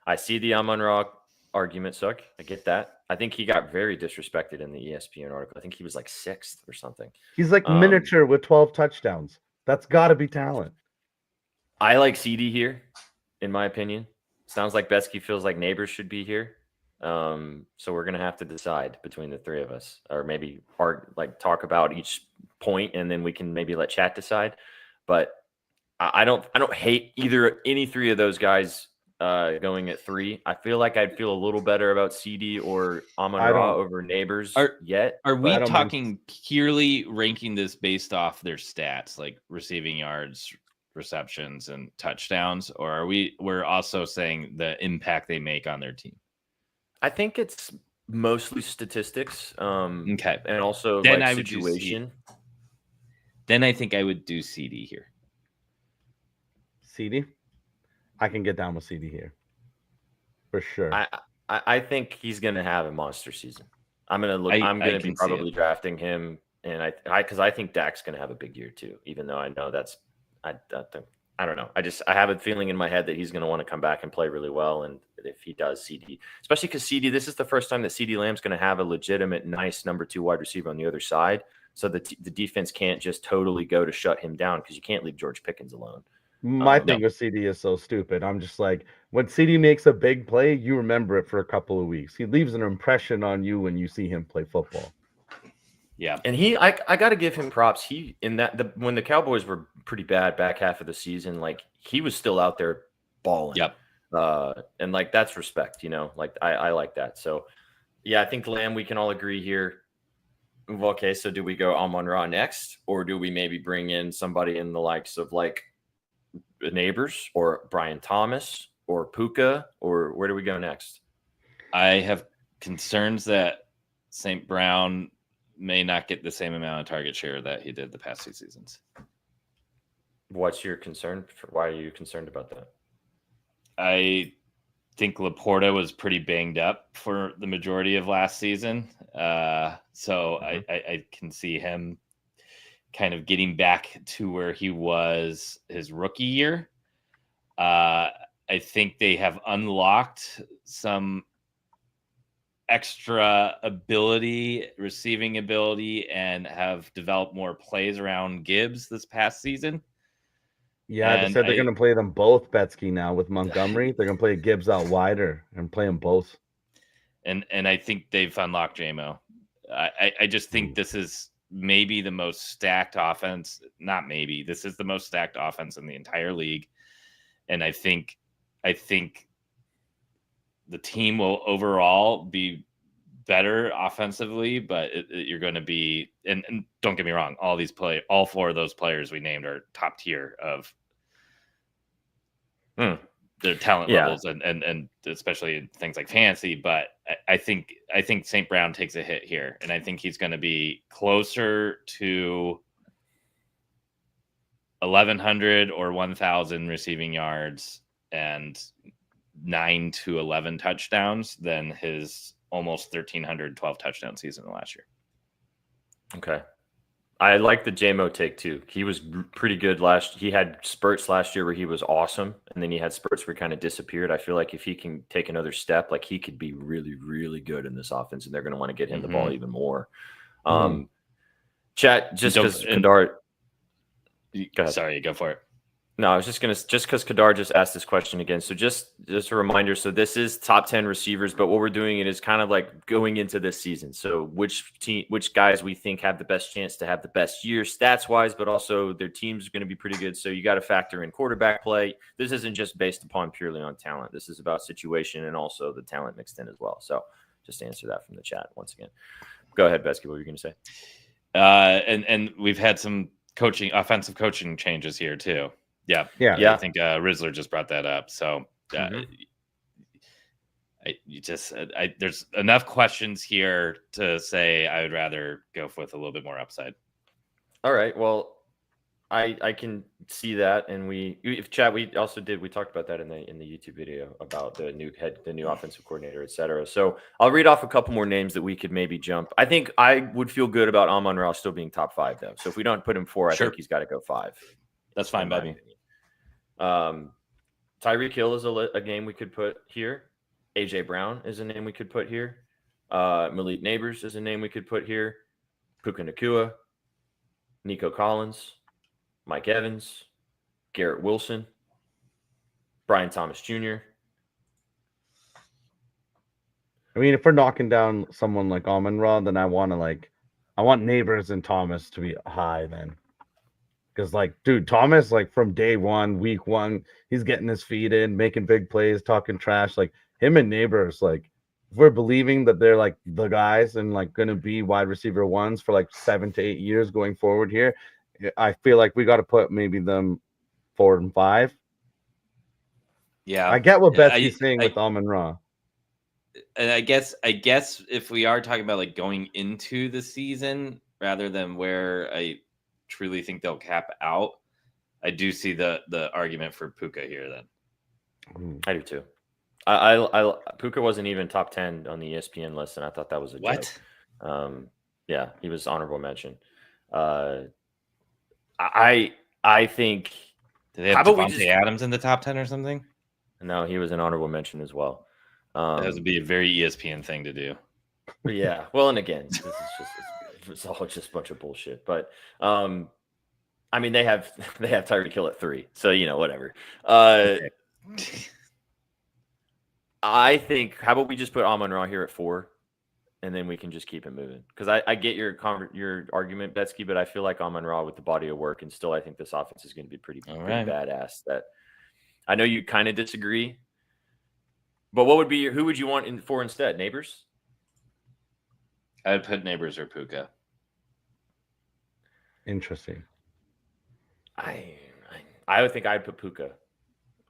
I see the Amon-Ra argument, Suck. I get that. I think he got very disrespected in the ESPN article. I think he was like 6th or something. He's like miniature with 12 touchdowns. That's got to be talent. I like CD here, in my opinion. Sounds like Betsky feels like Neighbors should be here. So we're gonna have to decide between the 3 of us, or maybe talk about each point, and then we can maybe let chat decide. But I don't hate any 3 of those guys going at 3. I feel like I'd feel a little better about CD or Amon-Ra over Neighbors Are we talking purely ranking this based off their stats, like receiving yards, receptions and touchdowns, or are we're also saying the impact they make on their team? I think it's mostly statistics. Okay. And also Then like I would do situation. Then I think I would do CD here. CD? I can get down with CD here. For sure. I think he's gonna have a monster season. I'm gonna be probably drafting him, and because I think Dak's gonna have a big year too. Even though I know I don't know. I have a feeling in my head that he's gonna want to come back and play really well. And if he does, CD, especially because CD, this is the first time that CD Lamb's gonna have a legitimate, nice number 2 wide receiver on the other side. So the defense can't just totally go to shut him down because you can't leave George Pickens alone. My thing with CD is so stupid. I'm just like, when CD makes a big play, you remember it for a couple of weeks. He leaves an impression on you when you see him play football. Yeah. And I got to give him props. When the Cowboys were pretty bad back half of the season, like he was still out there balling. Yep. And like, that's respect, like I like that. So yeah, I think Lamb, we can all agree here. Okay. So do we go Amon-Ra next, or do we maybe bring in somebody in the likes of like Neighbors or Brian Thomas or Puka, or where do we go next? I have concerns that St. Brown may not get the same amount of target share that he did the past 2 seasons. What's your concern? Why are you concerned about that? I think Laporta was pretty banged up for the majority of last season. So I can see him kind of getting back to where he was his rookie year. I think they have unlocked some extra ability, receiving ability, and have developed more plays around Gibbs this past season. Yeah, they said they're going to play them both, Betsky, now with Montgomery. They're going to play Gibbs out wider and play them both. And I think they've unlocked JMO. I just think this is maybe the most stacked offense. Not maybe. This is the most stacked offense in the entire league. And I think the team will overall be better offensively, but you're going to be, and don't get me wrong, all 4 of those players we named are top tier of their talent levels, and especially things like fantasy. But I think St. Brown takes a hit here, and I think he's going to be closer to 1,100 or 1,000 receiving yards and 9 to 11 touchdowns than his almost 1,312 touchdown season last year. Okay. I like the JMO take too. He was pretty good he had spurts last year where he was awesome, and then he had spurts where he kind of disappeared. I feel like if he can take another step, like he could be really, really good in this offense, and they're going to want to get him the ball even more. Chat, just because Kadar. Go ahead. Sorry, go for it. No, I was just because Kadar just asked this question again. So just a reminder. So this is top 10 receivers, but what we're doing it is kind of like going into this season. So which guys we think have the best chance to have the best year stats wise, but also their teams are going to be pretty good. So you got to factor in quarterback play. This isn't just based upon purely on talent. This is about situation and also the talent mixed in as well. So just to answer that from the chat once again. Go ahead, Besky. What were you going to say? And we've had some offensive coaching changes here too. Yeah. I think Rizzler just brought that up. So there's enough questions here to say I would rather go with a little bit more upside. All right. Well, I can see that, and we talked about that in the YouTube video about the new offensive coordinator, etc. So I'll read off a couple more names that we could maybe jump. I think I would feel good about Amon-Ra still being top 5 though. So if we don't put him 4, I think he's got to go 5. That's fine by me. Tyreek Hill is a name we could put here. AJ Brown is a name we could put here. Malik Neighbors is a name we could put here. Puka Nacua, Nico Collins, Mike Evans, Garrett Wilson, Brian Thomas Jr. I mean, if we're knocking down someone like Amon-Ra, then I want Neighbors and Thomas to be high then. Because, dude, Thomas, from day one, week 1, he's getting his feet in, making big plays, talking trash. Him and Neighbors, if we're believing that they're, the guys and, going to be wide receiver 1s for, 7 to 8 years going forward here, I feel like we got to put maybe them 4 and 5. Yeah, I get what Yeah, Betsky's saying with Amon-Ra. And I guess if we are talking about like going into the season rather than where I truly think they'll cap out, I do see the argument for Puka here. Then I do too. I Puka wasn't even top 10 on the ESPN list, and I thought that was a what? joke. Yeah, he was honorable mention. I think. Do they have Devontae Adams in the top 10 or something? No, he was an honorable mention as well. That would be a very ESPN thing to do. Yeah. Well, and again, this is it's all just a bunch of bullshit. But I mean, they have Tyreek Hill at 3, so whatever. Okay. I think. How about we just put Amon-Ra here at 4, and then we can just keep it moving? Because I get your argument, Betsky, but I feel like Amon-Ra with the body of work, and still I think this offense is going to be pretty badass. That I know you kind of disagree, but what would be who would you want for instead? Neighbors? I'd put Neighbors or Puka. Interesting. I would think I'd put Puka.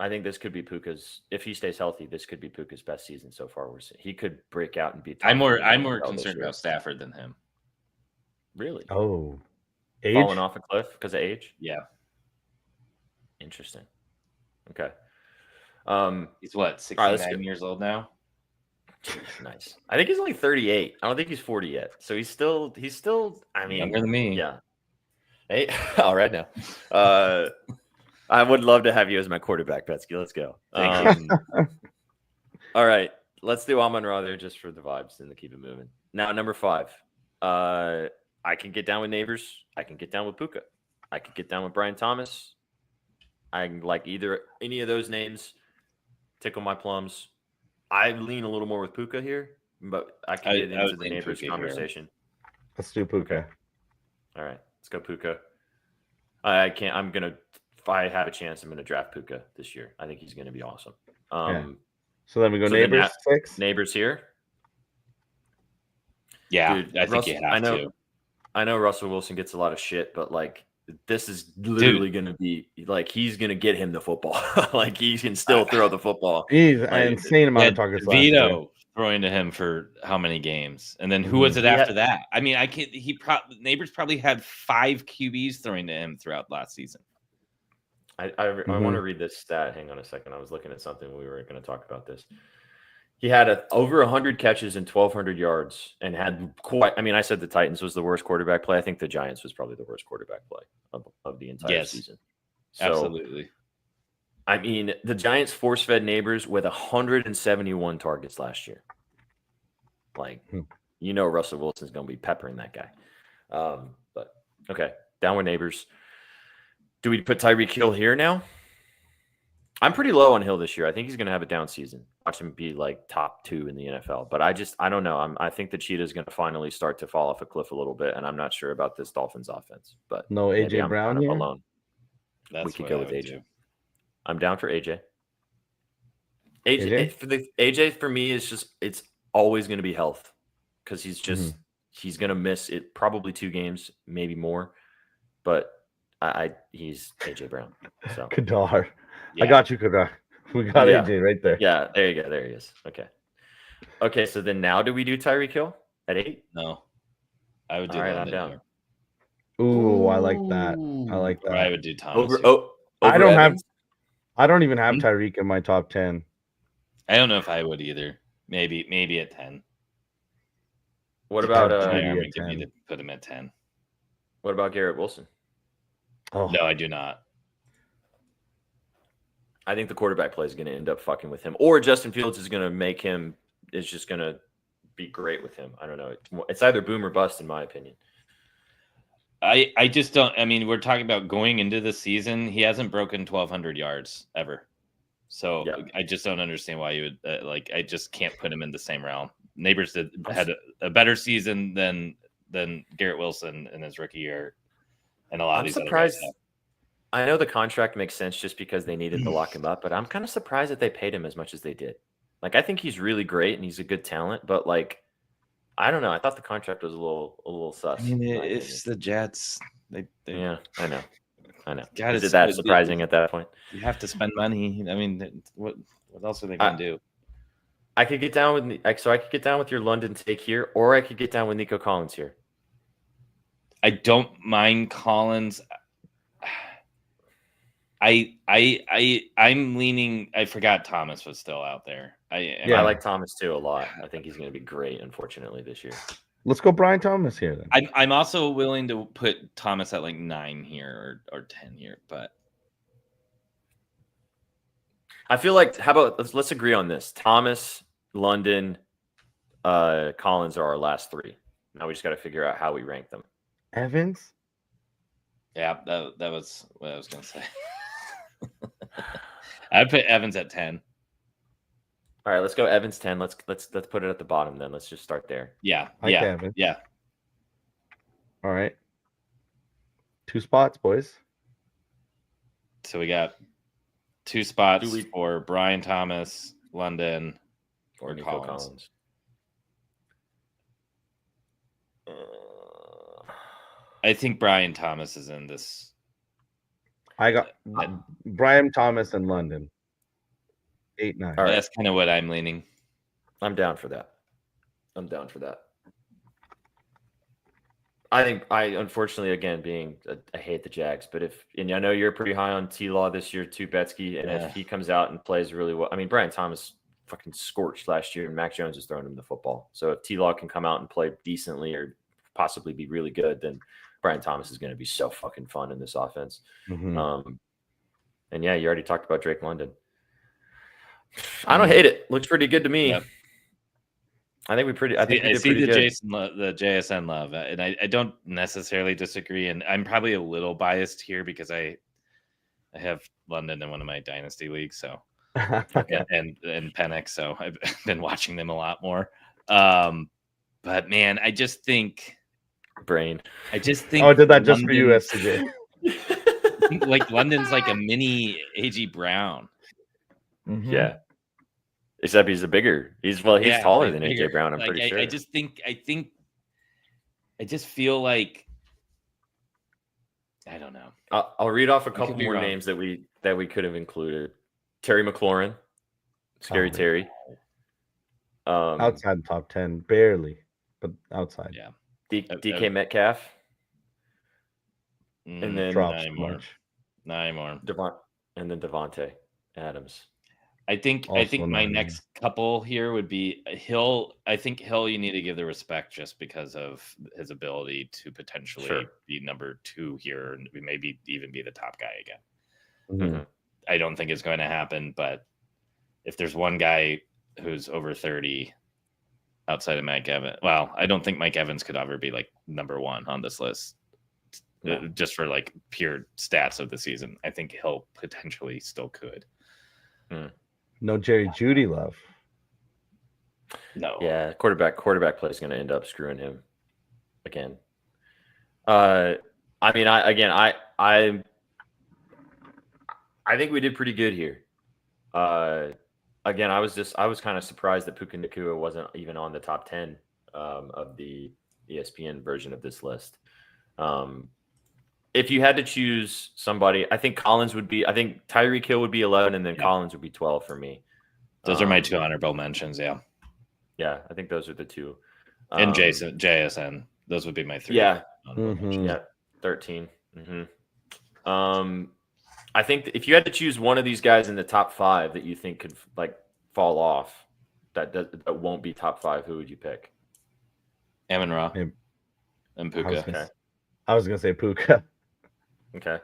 I think this could be Puka's. If he stays healthy, this could be Puka's best season so far. He could break out and be. I'm more concerned about Stafford than him. Really? Oh, age? Falling off a cliff because of age? Yeah. Interesting. Okay. He's what, 69 years old now? Nice. I think he's only 38. I don't think he's 40 yet. So he's still. I mean, younger than me. Yeah. Hey, all right now. I would love to have you as my quarterback, Betsky. Let's go. All right, let's do Amon-Ra there just for the vibes and to keep it moving. Now, number 5. I can get down with Neighbors. I can get down with Puka. I can get down with Brian Thomas. I like any of those names. Tickle my plums. I lean a little more with Puka here, but I can get into the Neighbors conversation. Let's do Puka. All right, let's go Puka. I can't. If I have a chance, I'm gonna draft Puka this year. I think he's gonna be awesome. So then we go Neighbors 6. Neighbors here. Yeah, dude, I think you have to. I know Russell Wilson gets a lot of shit, but like this is literally gonna be like he's gonna get him the football. Like he can still throw the football. He's an insane amount of targets. Vito throwing to him for how many games, and then who was it after that? I mean, Neighbors probably had 5 QBs throwing to him throughout last season. I want to read this stat. Hang on a second. I was looking at something when we were going to talk about this. He had over 100 catches and 1,200 yards and had quite – I mean, I said the Titans was the worst quarterback play. I think the Giants was probably the worst quarterback play of the entire season. So, absolutely. I mean, the Giants force-fed Neighbors with 171 targets last year. Like, Russell Wilson's going to be peppering that guy. But, okay, down with Neighbors. Do we put Tyreek Hill here now? I'm pretty low on Hill this year. I think he's going to have a down season. Watch him be like top 2 in the NFL. But I don't know. I think the Cheetah is going to finally start to fall off a cliff a little bit, and I'm not sure about this Dolphins offense. But no AJ Brown here. Alone. We could go with AJ. I'm down for AJ. AJ for me is just it's always going to be health because he's just he's going to miss it probably 2 games, maybe more, but. He's AJ Brown. So Kadar. Yeah. I got you, Kadar. We got AJ right there. Yeah, there you go. There he is. Okay, so then now do we do Tyreek Hill at 8? No. I would do that. All right, I'm down. Ooh, I like that. Or I would do Thomas. Over I don't even have Tyreek in my top 10. I don't know if I would either. Maybe at 10. What about get me to put him at 10. What about Garrett Wilson? Oh. No, I do not. I think the quarterback play is going to end up fucking with him, or Justin Fields is going to is just going to be great with him. I don't know. It's either boom or bust, in my opinion. I just don't. I mean, we're talking about going into the season. He hasn't broken 1,200 yards ever. So I just don't understand why you would I just can't put him in the same realm. Neighbors had a better season than Garrett Wilson in his rookie year. And a lot of these surprised. I know the contract makes sense just because they needed to lock him up, but I'm kind of surprised that they paid him as much as they did. Like, I think he's really great and he's a good talent, but like, I don't know. I thought the contract was a little sus. I mean, it's the Jets. Yeah, I know. I know. God, Is it that surprising at that point? You have to spend money. I mean, what else are they going to do? I could get down with I could get down with your London take here, or I could get down with Nico Collins here. I don't mind Collins. I'm leaning. I forgot Thomas was still out there. I like Thomas too a lot. I think he's going to be great. Unfortunately, this year. Let's go Brian Thomas here then. I'm also willing to put Thomas at like 9 here or 10 here, but I feel like how about let's agree on this. Thomas, London, Collins are our last 3. Now we just got to figure out how we rank them. Evans? Yeah, that was what I was going to say. I'd put Evans at 10. All right, let's go Evans 10. Let's put it at the bottom then. Let's just start there. Yeah. Evans. Yeah. All right. 2 spots, boys. So we got 2 spots for Brian Thomas, London, or Nico Collins. I think Brian Thomas is in this. I got Brian Thomas and London. 8, 9. All right. That's kind of what I'm leaning. I'm down for that. I think unfortunately, again, I hate the Jags, but and I know you're pretty high on T-Law this year too, Betsky, and if he comes out and plays really well, I mean, Brian Thomas fucking scorched last year, and Mac Jones is throwing him the football. So if T-Law can come out and play decently or possibly be really good, then Brian Thomas is going to be so fucking fun in this offense. Mm-hmm. And yeah, you already talked about Drake London. I don't hate it. Looks pretty good to me. Yep. I think I see the JSN love, and I don't necessarily disagree. And I'm probably a little biased here because I have London in one of my dynasty leagues, so and Penix, so I've been watching them a lot more. But man, I just think I just think. Oh, I did that just for you, SCJ. Like London's like a mini AG Brown. Mm-hmm. Yeah. Except he's he's taller than AJ Brown, I'm pretty sure. I just feel like I don't know. I'll read off a couple more names that we could have included. Terry McLaurin, Scary Terry. Outside the top 10, barely, but outside. Yeah. DK Metcalf. And then drops 9 more. And then Devontae Adams. I think my next couple here would be Hill. I think Hill, you need to give the respect just because of his ability to potentially be number 2 here and maybe even be the top guy again. Mm-hmm. I don't think it's going to happen, but if there's one guy who's over 30 outside of Mike Evans, well, I don't think Mike Evans could ever be like number 1 on this list. Just for like pure stats of the season. I think Hill potentially still could. No Jerry Jeudy love. No. Yeah, quarterback play is going to end up screwing him again. I mean, I think we did pretty good here. Again, I was kind of surprised that Puka Nacua wasn't even on the top 10 of the ESPN version of this list. If you had to choose somebody, I think Tyreek Hill would be 11, and then Collins would be 12 for me. Those are my 2 honorable mentions. Yeah. Yeah, I think those are the 2. And JSN, those would be my 3. Yeah. Mm-hmm. Yeah. 13. Mm-hmm. I think if you had to choose one of these guys in the top 5 that you think could like fall off, that won't be top 5, who would you pick? Amon-Ra and Puka. I was gonna say Puka. Okay.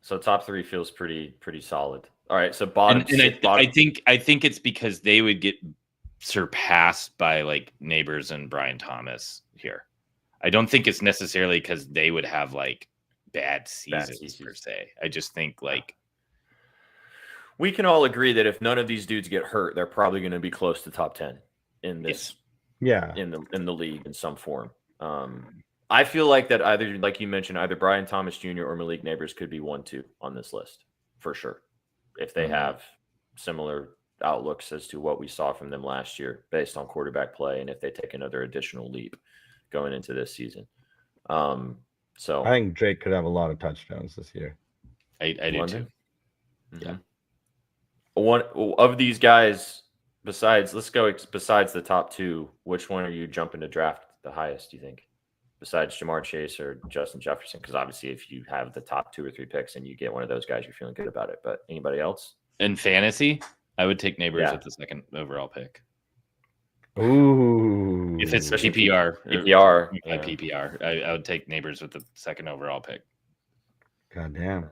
So top 3 feels pretty solid. All right. So bottom. I think it's because they would get surpassed by like Neighbors and Brian Thomas here. I don't think it's necessarily because they would have like bad seasons per se. I just think like we can all agree that if none of these dudes get hurt, they're probably going to be close to top 10 in this. Yeah. In the league in some form. I feel like that either, like you mentioned, either Brian Thomas Jr. or Malik Neighbors could be 1-2 on this list for sure. If they have similar outlooks as to what we saw from them last year based on quarterback play, and if they take another additional leap going into this season. So I think Drake could have a lot of touchdowns this year. I do London? too. Mhm. Yeah. One of these guys, besides the top two, which one are you jumping to draft the highest, do you think? Besides Jamar Chase or Justin Jefferson? Because obviously if you have the top 2 or 3 picks and you get one of those guys, you're feeling good about it. But anybody else? In fantasy, I would take Neighbors Yeah. with the second overall pick. Ooh. If it's Especially PPR, PPR, my yeah. PPR, I would take Neighbors with the second overall pick. God damn.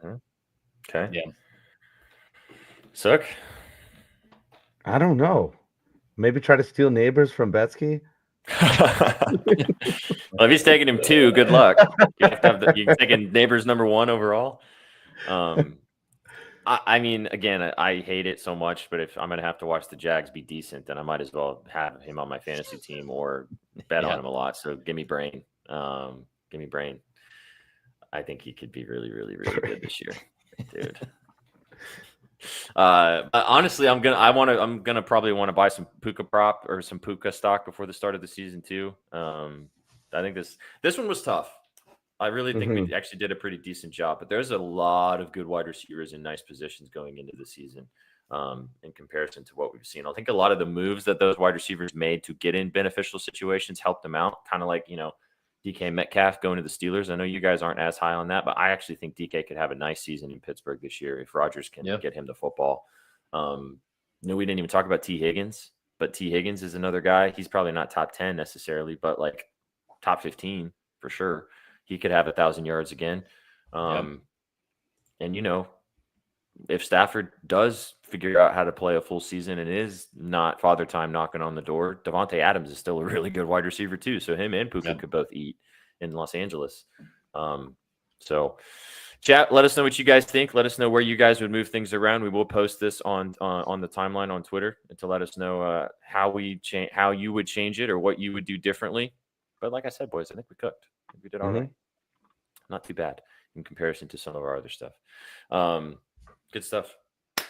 Okay. Yeah. Sook? Mm-hmm. I don't know. Maybe try to steal Neighbors from Betsky. Well, if he's taking him 2, good luck. You have to have you're taking Neighbors number 1 overall. I mean, again, I hate it so much, but if I'm going to have to watch the Jags be decent, then I might as well have him on my fantasy team or bet on him a lot. So give me Brain. Give me Brain. I think he could be really, really, really good this year, dude. But honestly, I'm gonna probably want to buy some Puka prop or some Puka stock before the start of the season too. I think this one was tough. I really think we actually did a pretty decent job, but there's a lot of good wide receivers in nice positions going into the season in comparison to what we've seen. I think a lot of the moves that those wide receivers made to get in beneficial situations helped them out, kind of like, DK Metcalf going to the Steelers. I know you guys aren't as high on that, but I actually think DK could have a nice season in Pittsburgh this year if Rodgers can get him the football. We didn't even talk about T. Higgins, but T. Higgins is another guy. He's probably not top 10 necessarily, but like top 15 for sure. He could have 1,000 yards again. And, if Stafford does figure out how to play a full season and is not father time knocking on the door, Devontae Adams is still a really good wide receiver too. So him and Puka could both eat in Los Angeles. So chat, let us know what you guys think. Let us know where you guys would move things around. We will post this on the timeline on Twitter to let us know how you would change it or what you would do differently. But like I said, boys, I think we cooked. We did all right. Not too bad in comparison to some of our other stuff. Good stuff.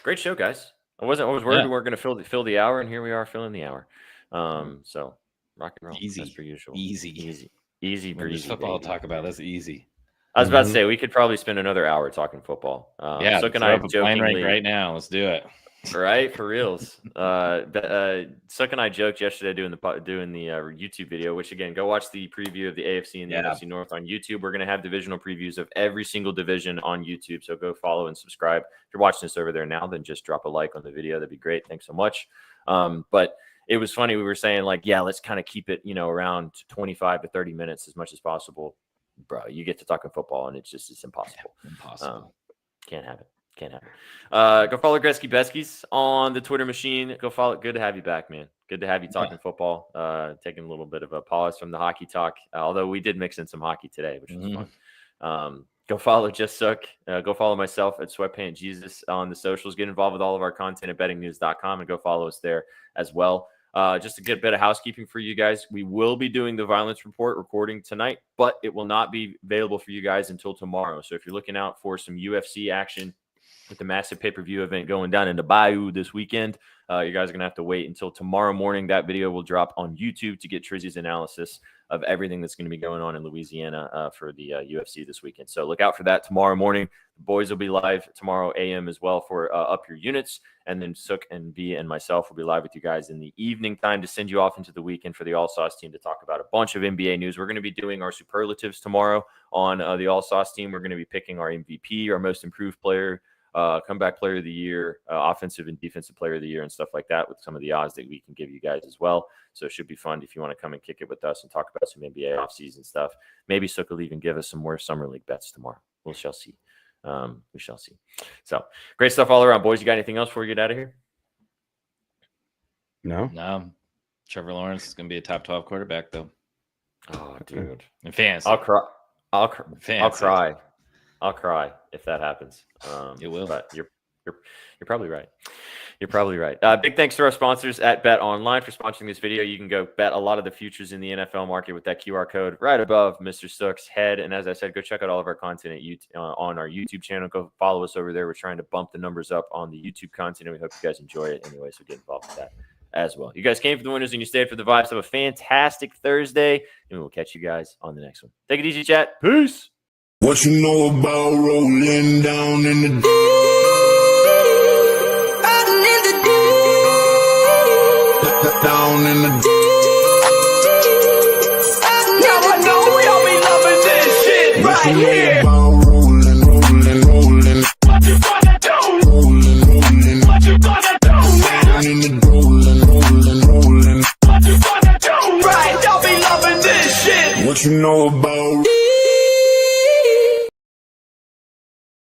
Great show, guys. I was worried we weren't going to fill the hour, and here we are filling the hour. So rock and roll. Easy. As per usual. Easy Breezy. Football talk about that's easy. I was about to say we could probably spend another hour talking football. Sook and I jokingly right now. Let's do it. Right, for reals. Sook and I joked yesterday doing the YouTube video, which again, go watch the preview of the AFC and the NFC North on YouTube. We're going to have divisional previews of every single division on YouTube, so go follow and subscribe. If you're watching this over there now, then just drop a like on the video. That'd be great. Thanks so much. But it was funny. We were saying let's kind of keep it, around 25 to 30 minutes as much as possible. Bro, you get to talking football and it's impossible. Impossible. Can't have it. Go follow Gretzky Beskies on the Twitter machine. Go follow. Good to have you back, man. Good to have you talking football. Taking a little bit of a pause from the hockey talk, although we did mix in some hockey today, which was fun. Go follow Just Sook. Go follow myself at Sweatpant Jesus on the socials. Get involved with all of our content at bettingnews.com and go follow us there as well. Just a good bit of housekeeping for you guys. We will be doing the Violence Report recording tonight, but it will not be available for you guys until tomorrow. So if you're looking out for some UFC action with the massive pay-per-view event going down in the Bayou this weekend, you guys are going to have to wait until tomorrow morning. That video will drop on YouTube to get Trizzy's analysis of everything that's going to be going on in Louisiana for the UFC this weekend. So look out for that tomorrow morning. The boys will be live tomorrow AM as well for Up Your Units. And then Sook and B and myself will be live with you guys in the evening time to send you off into the weekend for the All Sauce team to talk about a bunch of NBA news. We're going to be doing our superlatives tomorrow on the All Sauce team. We're going to be picking our MVP, our most improved player, comeback player of the year, offensive and defensive player of the year, and stuff like that with some of the odds that we can give you guys as well. So it should be fun if you want to come and kick it with us and talk about some NBA offseason stuff. Maybe Sook will even give us some more summer league bets tomorrow. We shall see. We shall see. So great stuff all around, boys. You got anything else before we get out of here? No. Trevor Lawrence is going to be a top 12 quarterback, though. Oh, dude. In fantasy. I'll cry if that happens. It will. But you're probably right. You're probably right. Big thanks to our sponsors at BetOnline for sponsoring this video. You can go bet a lot of the futures in the NFL market with that QR code right above Mr. Sook's head. And as I said, go check out all of our content on our YouTube channel. Go follow us over there. We're trying to bump the numbers up on the YouTube content, and we hope you guys enjoy it anyway. So get involved with that as well. You guys came for the winners and you stayed for the vibes. Have a fantastic Thursday, and we'll catch you guys on the next one. Take it easy, chat. Peace. What you know about rolling down in the deep? Down in the deep. Now I know we all be loving this shit What right you know here. about rolling, rolling, rolling. What you gonna do? Rolling, rolling. What you gonna do? Down in the rolling, rolling, rolling. What you gonna do? Right, y'all be loving this shit. What you know about